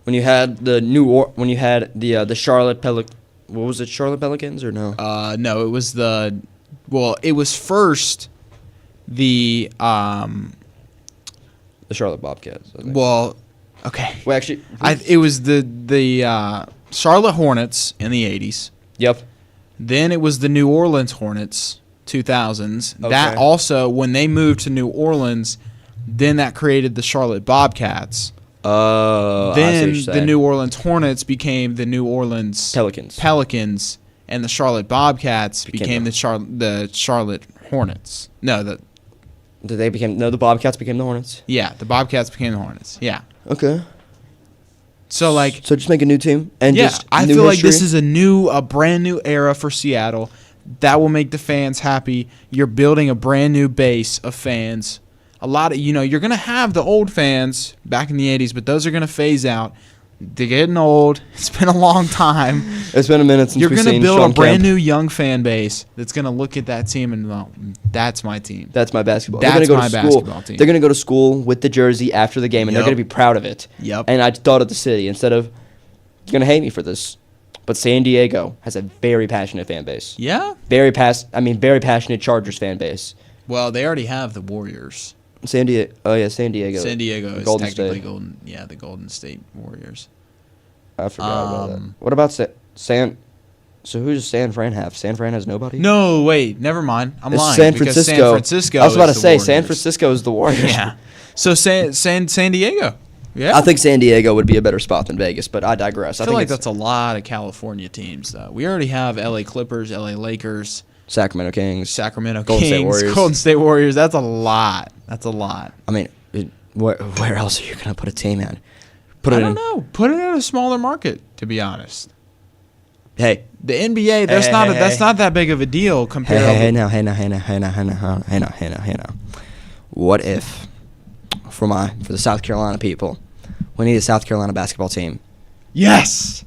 when you had the Charlotte what was it, Charlotte Pelicans or no? No, it was it was first the Charlotte Bobcats. I think. okay. Well, actually, It was the Charlotte Hornets in the 80s. yep. Then it was the New Orleans Hornets, 2000s. Okay. That also, when they moved to New Orleans, then that created the Charlotte Bobcats. I see Then what you're the saying. New Orleans Hornets became the New Orleans Pelicans. and the Charlotte Bobcats Became became the Charlotte Hornets. No, the Bobcats became the Hornets. the Bobcats became the Hornets. Yeah. Okay. So like, So just make a new team and yeah, just I new feel like this history? is a brand new era for Seattle. That will make the fans happy. You're building a brand new base of fans. A lot of, you're going to have the old fans back in the 80s, but those are going to phase out. They're getting old. It's been a long time. It's been a minute since You're we've going to seen build Sean a brand Kemp. new young fan base that's going to look at that team and go, that's my team. That's my basketball. That's they're gonna go my to school. basketball team. They're gonna go to school with the jersey after the game, and they're Yep. gonna be proud of it. Yep. And I thought of the city instead of you're gonna hate me for this, but San Diego has a very passionate fan base. Yeah? Very passionate Chargers fan base. Well, they already have the Warriors. San Diego. Oh yeah, San Diego. San Diego is Golden technically State. the Golden State Warriors. I forgot about that. Um, What about San? So who does San Fran have? San Fran has nobody. No, wait, never mind. I'm It's lying. San because Francisco. San Francisco. I was about to is the say San Warriors. Francisco is the Warriors. Yeah. So San Diego. Yeah. I think San Diego would be a better spot than Vegas, but I digress. I I feel think like it's that's a lot of California teams, though. We already have LA Clippers, LA Lakers, Sacramento Kings. Sacramento Golden State Kings, Warriors. Golden State Warriors. That's a lot. That's a lot. I mean, where else are you gonna put a team at? I don't know. Put it in a smaller market, to be honest. Hey, The NBA, that's Hey, not hey, that's hey. not that big of a deal compared hey to now. What if, for the South Carolina people, we need a South Carolina basketball team? Yes.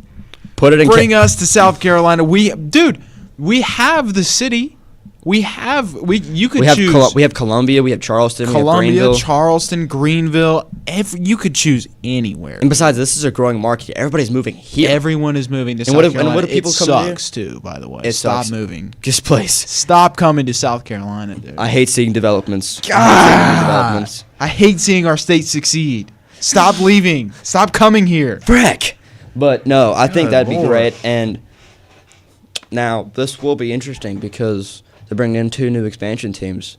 Put it in. Bring us to South Carolina. We have the city. You could choose we have Columbia. We have Charleston. we have Columbia, Greenville. Charleston, Greenville. You could choose anywhere. And besides, this is a growing market. Everybody's moving here. Everyone is moving to South what if- Carolina. what if people it come here? sucks too, by the way. It Stop sucks. moving. This place. Stop coming to South Carolina, dude. I hate seeing developments. I hate seeing our state succeed. Stop leaving. Stop coming here. Frick. But no, I think Good that'd be Lord. great. And now this will be interesting because they're bringing in 2 new expansion teams.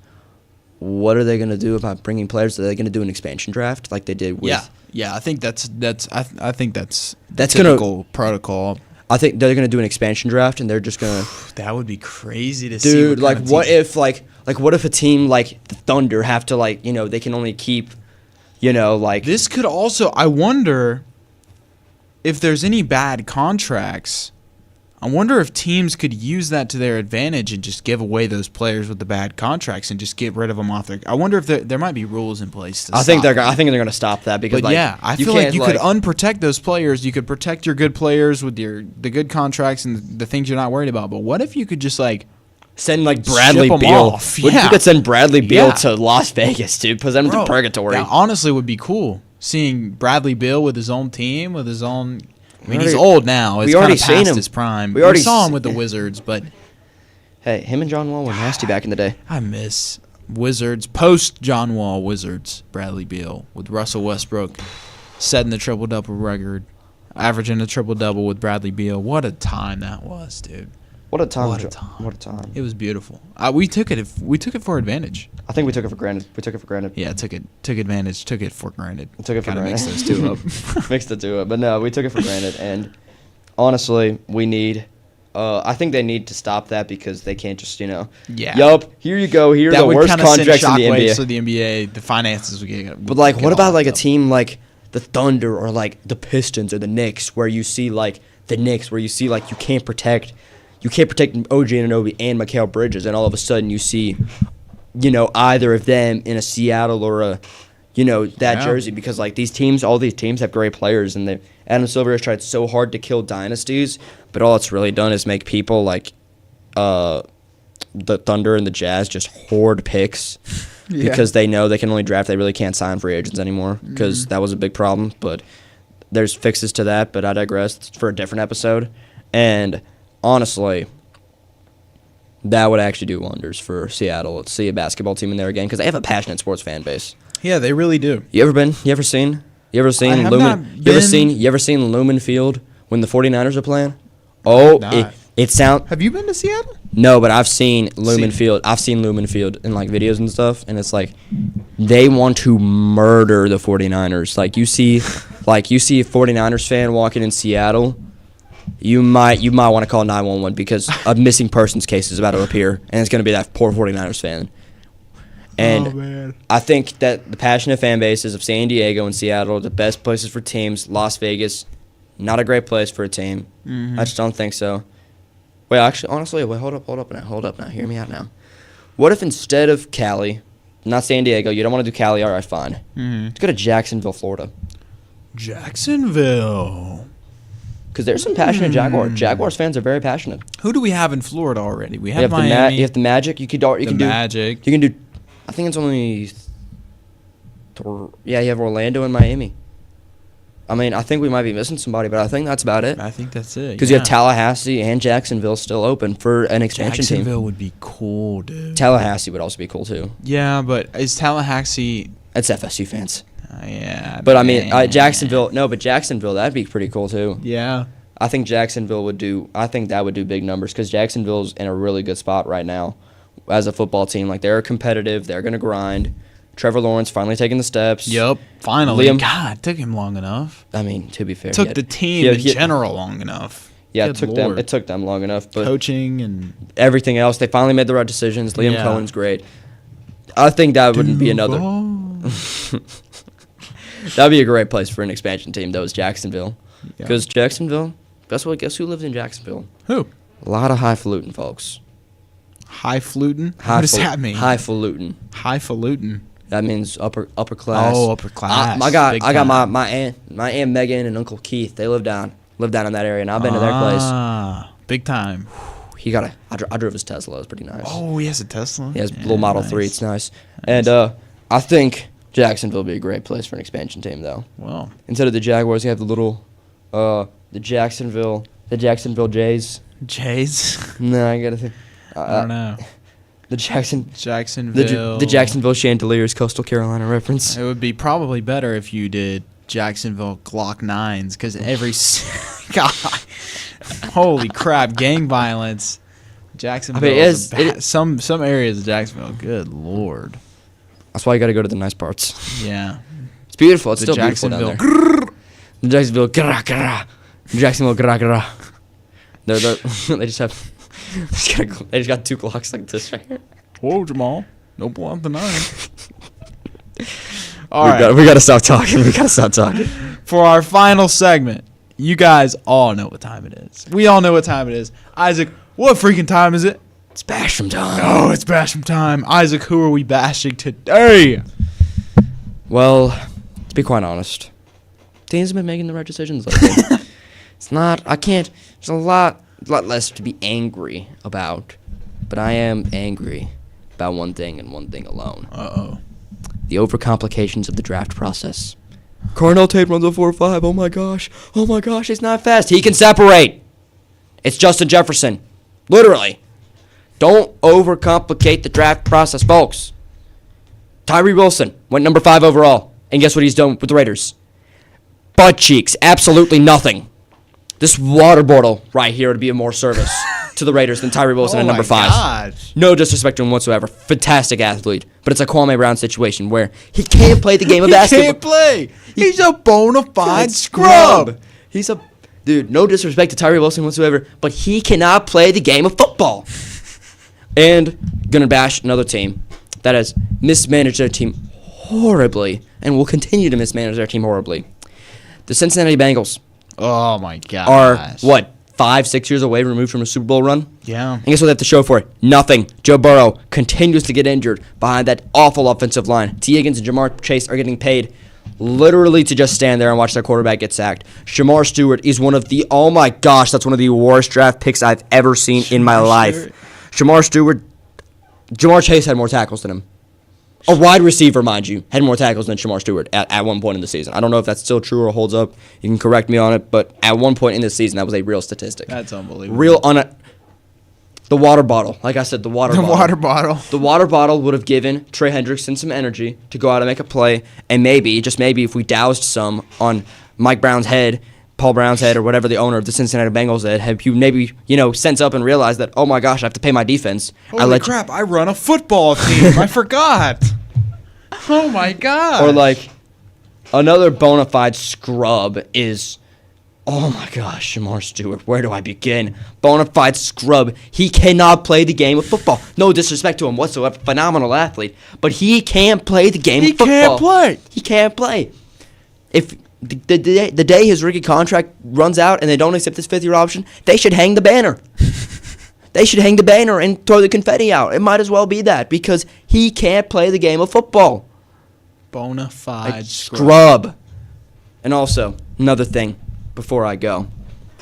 What are they going to do about bringing players? Are they going to do an expansion draft like they did with? Yeah. I think that's That's typical protocol. I think they're going to do an expansion draft, and they're just going to. That would be crazy to see. Dude, like, what team- if what if a team like the Thunder have to they can only keep, This could also. I wonder if there's any bad contracts. I wonder if teams could use that to their advantage and just give away those players with the bad contracts and just get rid of them off their. I wonder if there might be rules in place. To I think stop they're going to stop that because But yeah, I feel like you could unprotect those players. You could protect your good players with the good contracts and the things you're not worried about. But what if you could just send Bradley ship 'em Beal. off. What if Yeah. you could send Bradley Beal Yeah. to Las Vegas, dude? Put them into purgatory. That honestly would be cool. Seeing Bradley Beal with his own team, with his own. I mean, he's already- old now. It's we kind already of seen past him. his prime. We already saw him se- with the Wizards, but Hey, him and John Wall were nasty back in the day. I miss Wizards post John Wall Wizards. Bradley Beal with Russell Westbrook setting the triple double record, averaging a triple double with Bradley Beal. What a time that was, dude. What a time! What a time. What a time! It was beautiful. We took it. We took it for advantage. I think we took it for granted. Yeah, took advantage. Took it for granted. Took it for Kinda granted. mixed those two up. Mixed the two up, but no, we took it for granted. And honestly, we need. I think they need to stop that because they can't just Yeah. Yup, here you go. Here are That the would worst kinda send contracts in the shockwaves NBA. to the NBA. The finances would get. But what get about all a up. team like the Thunder or the Pistons or the Knicks, where you see the Knicks, where you see you can't protect OG Anunoby and Mikal Bridges, and all of a sudden you see, either of them in a Seattle or a, that Yeah. jersey, because all these teams have great players, and Adam Silver has tried so hard to kill dynasties, but all it's really done is make people the Thunder and the Jazz just hoard picks. Yeah. Because they know they can only draft, they really can't sign free agents anymore, because that was a big problem. But there's fixes to that, but I digress. It's for a different episode. And honestly, that would actually do wonders for Seattle to see a basketball team in there again, because they have a passionate sports fan base. Yeah, they really do. You ever seen have Lumen? not You ever seen Lumen Field when the 49ers are playing? Oh, not. it sound Have you been to Seattle? No, but I've seen Lumen Seen. Field. I've seen Lumen Field in videos and stuff, and it's they want to murder the 49ers. You see a 49ers fan walking in Seattle, you might want to call 911 because a missing persons case is about to appear, and it's going to be that poor 49ers fan. And man. I think that the passionate fan bases of San Diego and Seattle are the best places for teams. Las Vegas, not a great place for a team. Mhm. I just don't think so. Wait, actually, honestly, hold up now. Hear me out now. What if instead of Cali, not San Diego, you don't want to do Cali, all right, fine. Mhm. Let's go to Jacksonville, Florida. Jacksonville. Because there's some passionate Jaguars fans are very passionate. Who do we have in Florida already? We You have have, Miami. you have the Magic. You can the do Magic. You can do. I think it's only. Yeah, you have Orlando and Miami. I mean, I think we might be missing somebody, but I think that's about it. I think that's it. Because you have Tallahassee and Jacksonville still open for an expansion team. Jacksonville would be cool, dude. Tallahassee would also be cool too. Yeah, but is Tallahassee? That's FSU fans. Yeah. But I mean, man. Jacksonville. No, but Jacksonville, that'd be pretty cool too. Yeah. I think Jacksonville would do. I think that would do big numbers because Jacksonville's in a really good spot right now as a football team. Like they're competitive. They're gonna grind. Trevor Lawrence finally taking the steps. Yep. Finally. Liam- God, it took him long enough. I mean, to be fair, It took he had- the team yeah, in he- general long enough. Yeah, Good it took Lord. them. It took them long enough, but Coaching and everything else, they finally made the right decisions. Liam Yeah. Cohen's great. I think that wouldn't be another. Duval. That'd be a great place for an expansion team. Though is Jacksonville, Yeah. because Jacksonville. Guess who lives in Jacksonville? Who? A lot of highfalutin folks. Highfalutin? What does that mean? Highfalutin. Highfalutin. That means upper class. Oh, upper class. I got Big I got time. my aunt Megan and Uncle Keith. They live down in that area, and I've been to their place. Ah, big time. I drove his Tesla. It was pretty nice. Oh, he has a Tesla? He has a Yeah, little Model 3. It's nice. And I think Jacksonville would be a great place for an expansion team, though. Well, Instead of the Jaguars, you have the little, the Jacksonville Jays. Jays? No, I gotta think. I don't know. The Jacksonville. the Jacksonville Chandeliers, Coastal Carolina reference. It would be probably better if you did Jacksonville Glock 9s because God, holy crap, gang violence. Jacksonville. Some areas of Jacksonville. Good Lord. That's why you gotta go to the nice parts. Yeah. It's beautiful. It's The still beautiful down Jacksonville. there. The Jacksonville. Grah, grah. Jacksonville. Grah, grah. They just have. They just got two Glocks like this right here. Whoa, Jamal. Don't pull out the knife. All right. We gotta stop talking. For our final segment, you guys all know what time it is. We all know what time it is. Isaac, what freaking time is it? It's Basham time. Oh, it's Basham time. Isaac, who are we bashing today? Well, to be quite honest, teams have been making the right decisions lately. It's not. I can't. There's a lot less to be angry about, but I am angry about one thing and one thing alone: Uh-oh. the overcomplications of the draft process. Cornell Tate runs a 4.5. Oh my gosh, he's not fast. He can separate. It's Justin Jefferson, literally. Don't overcomplicate the draft process, folks. Tyree Wilson went number 5 overall, and guess what he's done with the Raiders? Butt cheeks, absolutely nothing. This water bottle right here would be of more service to the Raiders than Tyree Wilson at number 5. Gosh. No disrespect to him whatsoever. Fantastic athlete. But it's a Kwame Brown situation where he can't play the game of basketball. He can't play. He's a bona fide scrub. He's a... Dude, no disrespect to Tyree Wilson whatsoever, but he cannot play the game of football. And gonna bash another team that has mismanaged their team horribly and will continue to mismanage their team horribly. The Cincinnati Bengals Oh, my gosh. are, what, 5-6 years away removed from a Super Bowl run? Yeah. And guess what they have to show for it? Nothing. Joe Burrow continues to get injured behind that awful offensive line. T. Higgins and Jamar Chase are getting paid literally to just stand there and watch their quarterback get sacked. Shamar Stewart is one of the, oh my gosh, that's one of the worst draft picks I've ever seen in my life. Shamar Stewart, Jamar Chase had more tackles than him. A wide receiver, mind you, had more tackles than Shamar Stewart at one point in the season. I don't know if that's still true or holds up. You can correct me on it, but at one point in the season, that was a real statistic. That's unbelievable. The water bottle. Like I said, the water bottle. water bottle. The water bottle would have given Trey Hendrickson some energy to go out and make a play, and maybe, just maybe, if we doused some on Mike Brown's head, Paul Brown's head, or whatever the owner of the Cincinnati Bengals head, have you maybe, sense up and realize that, oh my gosh, I have to pay my defense. Holy crap, I run a football team. I forgot. Oh my god. Or like, another bona fide scrub is Oh my gosh, Shamar Stewart, where do I begin? Bonafide scrub. He cannot play the game of football. No disrespect to him whatsoever. Phenomenal athlete. But he can't play the game of football. can't play. He can't play. If the day his rookie contract runs out and they don't accept his fifth-year option, they should hang the banner. They should hang the banner and throw the confetti out. It might as well be that because he can't play the game of football. Bona fide Scrub. And also, another thing before I go.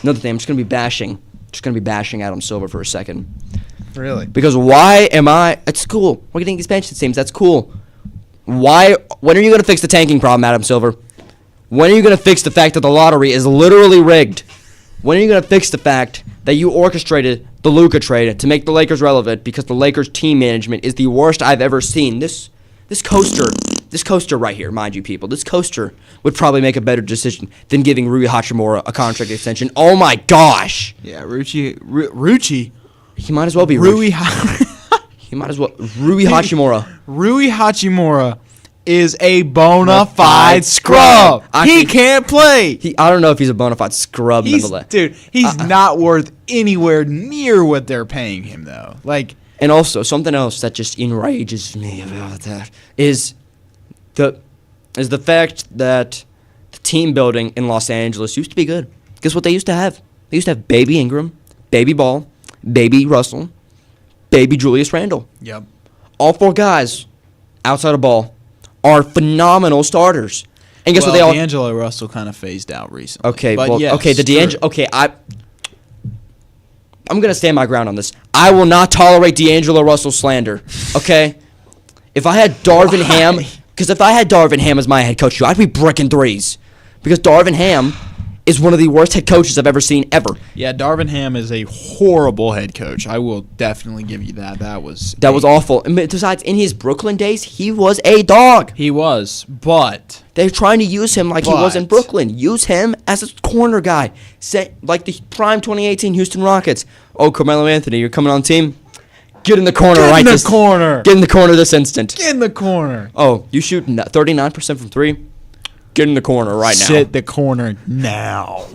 Another thing, I'm just going to be bashing Adam Silver for a second. Really? Because why am I... It's cool. We're getting expansion teams. That's cool. When are you going to fix the tanking problem, Adam Silver? When are you going to fix the fact that the lottery is literally rigged? When are you going to fix the fact that you orchestrated the Luka trade to make the Lakers relevant because the Lakers team management is the worst I've ever seen? This coaster right here, mind you, people, this coaster would probably make a better decision than giving Rui Hachimura a contract extension. Oh my gosh! Yeah, Ruchi. He might as well be Rui He might as well Rui Hachimura. Rui Hachimura is a bona fide scrub. He can't play. I don't know if he's a bona fide scrub nonetheless. Dude, he's not worth anywhere near what they're paying him though. Like, and also something else that just enrages me about that is the fact that the team building in Los Angeles used to be good. Guess what they used to have? They used to have Baby Ingram, Baby Ball, Baby Russell, Baby Julius Randle. Yep. All four guys outside of Ball are phenomenal starters. And guess what they all... D'Angelo Russell kind of phased out recently. Okay, but well, yes, okay, the true. D'Angelo... Okay, I'm going to stand my ground on this. I will not tolerate D'Angelo Russell slander, okay? If I had Darvin Ham... Because if I had Darvin Ham as my head coach, I'd be bricking threes. Because Darvin Ham is one of the worst head coaches I've ever seen, ever. Yeah, Darvin Ham is a horrible head coach. I will definitely give you that. That was awful. And besides, in his Brooklyn days, he was a dog. He was, but they're trying to use him like he was in Brooklyn. Use him as a corner guy. Like the prime 2018 Houston Rockets. Oh, Carmelo Anthony, you're coming on team? Get in the corner right this corner. Get in the corner this instant. Get in the corner. Oh, you shoot 39% from three? Get in the corner right now. Sit the corner now.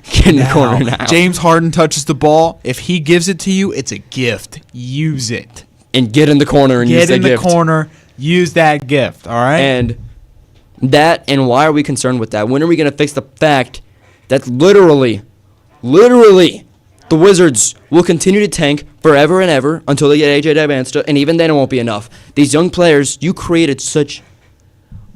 Get in the corner now. James Harden touches the ball. If he gives it to you, it's a gift. Use it. And get in the corner and use that gift. Get in the corner. Use that gift. All right? And why are we concerned with that? When are we going to fix the fact that literally, the Wizards will continue to tank forever and ever until they get AJ Dybantsta, and even then it won't be enough. These young players, you created such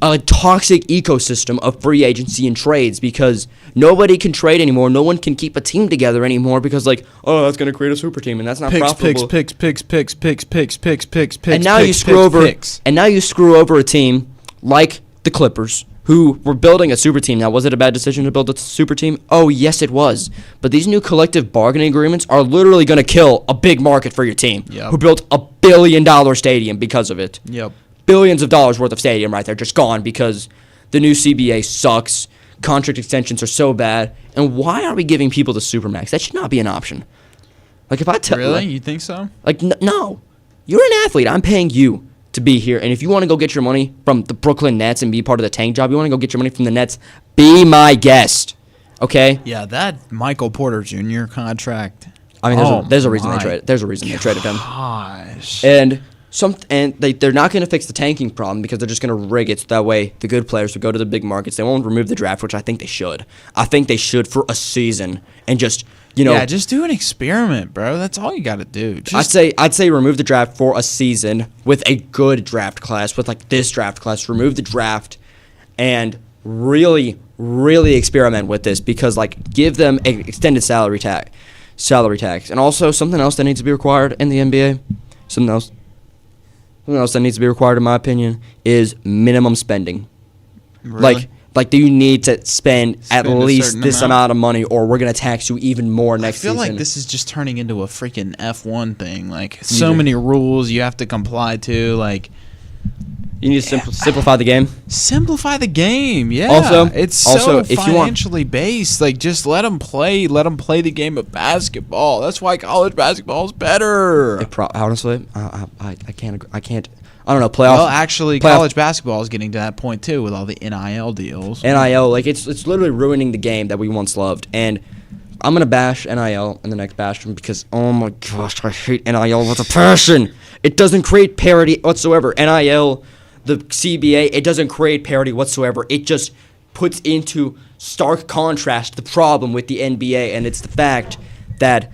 a toxic ecosystem of free agency and trades because nobody can trade anymore. No one can keep a team together anymore because, like, oh, that's going to create a super team, and that's not profitable. Picks. And now you screw over a team like the Clippers, who were building a super team. Now, was it a bad decision to build a super team? Oh, yes, it was. But these new collective bargaining agreements are literally going to kill a big market for your team, who built a $1 billion stadium because of it. Yep. Billions of dollars worth of stadium right there, just gone because the new CBA sucks. Contract extensions are so bad. And why are we giving people the Supermax? That should not be an option. Like, if I tell Really? You think so? Like, no. You're an athlete. I'm paying you to be here. And if you want to go get your money from the Brooklyn Nets and be part of the tank job, you want to go get your money from the Nets, be my guest. Okay? Yeah, that Michael Porter Jr. contract. I mean, there's a reason they traded. There's a reason they traded him. Gosh. And they're not going to fix the tanking problem because they're just going to rig it so that way the good players will go to the big markets. They won't remove the draft, which I think they should. I think they should for a season and just, just do an experiment, bro. That's all you got to do. I'd say remove the draft for a season with a good draft class, with like this draft class. Remove the draft and really, really experiment with this because give them an extended salary tax, and also something else that needs to be required in the NBA. Something else that needs to be required, in my opinion, is minimum spending. Really? Like, do you need to spend at least this amount of money, or we're gonna tax you even more next season? I feel like this is just turning into a freaking F1 thing. Like, so many rules you have to comply to. Like, you need to simplify the game. Simplify the game, yeah. Also, it's so if financially based. Like, just let them play. Let them play the game of basketball. That's why college basketball is better. Honestly, I can't I don't know, playoff. Well, actually, playoff- college basketball is getting to that point too with all the NIL deals. NIL, like it's literally ruining the game that we once loved. And I'm gonna bash NIL in the next bastion because oh my gosh, I hate NIL with a passion. It doesn't create parity whatsoever. NIL, the CBA, it doesn't create parity whatsoever. It just puts into stark contrast the problem with the NBA, and it's the fact that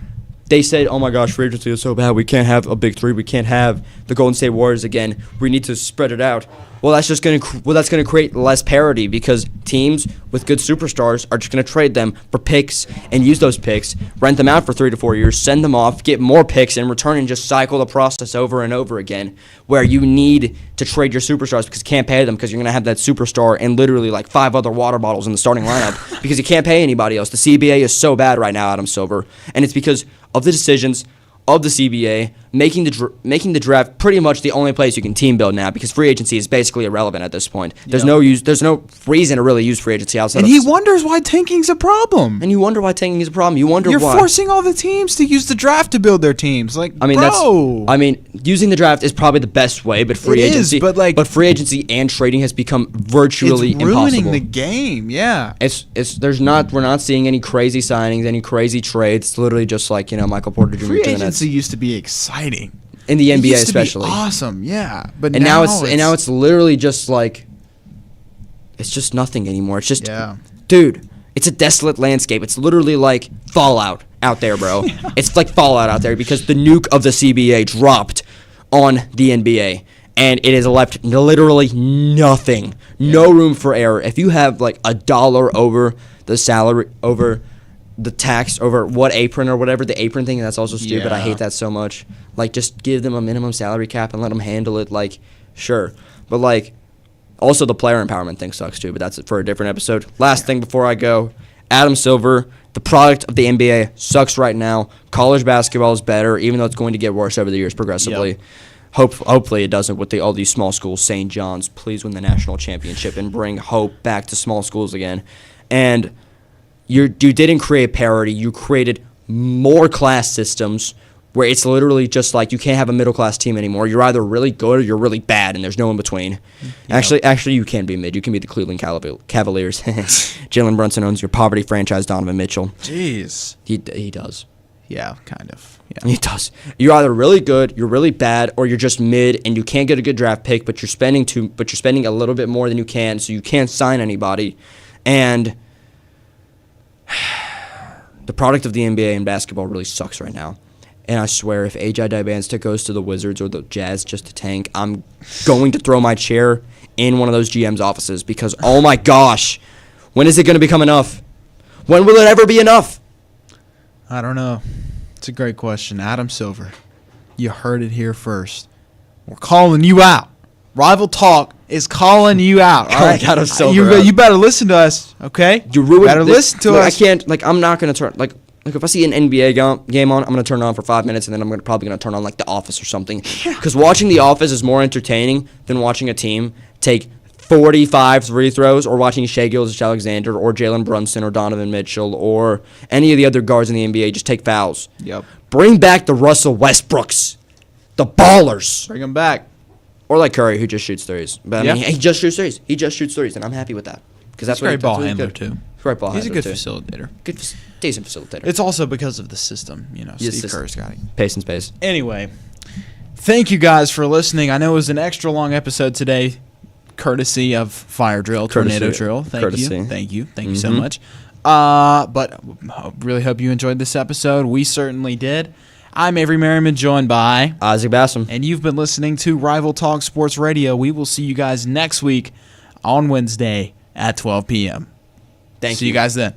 they said, oh my gosh, free agency is so bad. We can't have a big three. We can't have the Golden State Warriors again. We need to spread it out. Well, that's just gonna create less parity because teams with good superstars are just gonna trade them for picks and use those picks, rent them out for 3 to 4 years, send them off, get more picks in return, and just cycle the process over and over again. Where you need to trade your superstars because you can't pay them because you're gonna have that superstar and literally like 5 other water bottles in the starting lineup because you can't pay anybody else. The CBA is so bad right now, Adam Silver, and it's because of the decisions of the CBA making the draft pretty much the only place you can team build now because free agency is basically irrelevant at this point. There's no reason to really use free agency outside. And he wonders why tanking's a problem. And you wonder why tanking is a problem. You wonder You're why. forcing all the teams to use the draft to build their teams. Like, bro. Using the draft is probably the best way, but free It is, agency, but free agency and trading has become virtually it's ruining impossible. the game. Yeah. We're not seeing any crazy signings, any crazy trades. It's literally just like, Michael Porter Jr. Free to the Nets. agency used to be exciting. In the It NBA used to be especially. awesome, yeah. But And now it's literally just like it's just nothing anymore. It's just dude, it's a desolate landscape. It's literally like Fallout out there, bro. It's like Fallout out there because the nuke of the CBA dropped on the NBA and it has left literally nothing. No room for error. If you have like $1 over the salary over the tax over what apron or whatever, the apron thing, that's also stupid. I hate that so much. Like, just give them a minimum salary cap and let them handle it. Like, sure. But, like, also the player empowerment thing sucks too, but that's for a different episode. Last thing before I go, Adam Silver, the product of the NBA sucks right now. College basketball is better, even though it's going to get worse over the years progressively. Yep. Hopefully it doesn't with all these small schools. St. John's, please win the national championship and bring hope back to small schools again. And you didn't create parity. You created more class systems where it's literally just like you can't have a middle class team anymore. You're either really good or you're really bad, and there's no in between. Yep. Actually, you can be mid. You can be the Cleveland Cavaliers. Jalen Brunson owns your poverty franchise, Donovan Mitchell. Jeez. He does. Yeah, kind of. Yeah. He does. You're either really good, you're really bad, or you're just mid, and you can't get a good draft pick, but you're spending a little bit more than you can, so you can't sign anybody, and the product of the NBA and basketball really sucks right now. And I swear, if AJ Dibansta goes to the Wizards or the Jazz just to tank, I'm going to throw my chair in one of those GM's offices because, oh my gosh, when is it going to become enough? When will it ever be enough? I don't know. It's a great question. Adam Silver, you heard it here first. We're calling you out. Rival Talk is calling you out. All right, Adam Silver. You better listen to us, okay? You ruined. Better listen to us. I can't. Like, I'm not gonna turn. Like if I see an NBA game on, I'm gonna turn it on for 5 minutes, and then I'm probably gonna turn on like The Office or something. Because watching The Office is more entertaining than watching a team take 45 free throws, or watching Shai Gilgeous-Alexander or Jalen Brunson or Donovan Mitchell or any of the other guards in the NBA just take fouls. Yep. Bring back the Russell Westbrooks, the ballers. Bring them back. Or like Curry, who just shoots threes. But I mean, he just shoots threes. He just shoots threes, and I'm happy with that. Because that's He's a great ball handler, too. Great ball He's handler, a good too. facilitator. Decent facilitator. It's also because of the system. Steve Kerr's got it. Pace and space. Anyway, thank you guys for listening. I know it was an extra long episode today, courtesy of Fire Drill, Tornado Drill. Thank you so much. But I really hope you enjoyed this episode. We certainly did. I'm Avery Merriman, joined by Isaac Bassam. And you've been listening to Rival Talk Sports Radio. We will see you guys next week on Wednesday at 12 p.m. Thank you. See you guys then.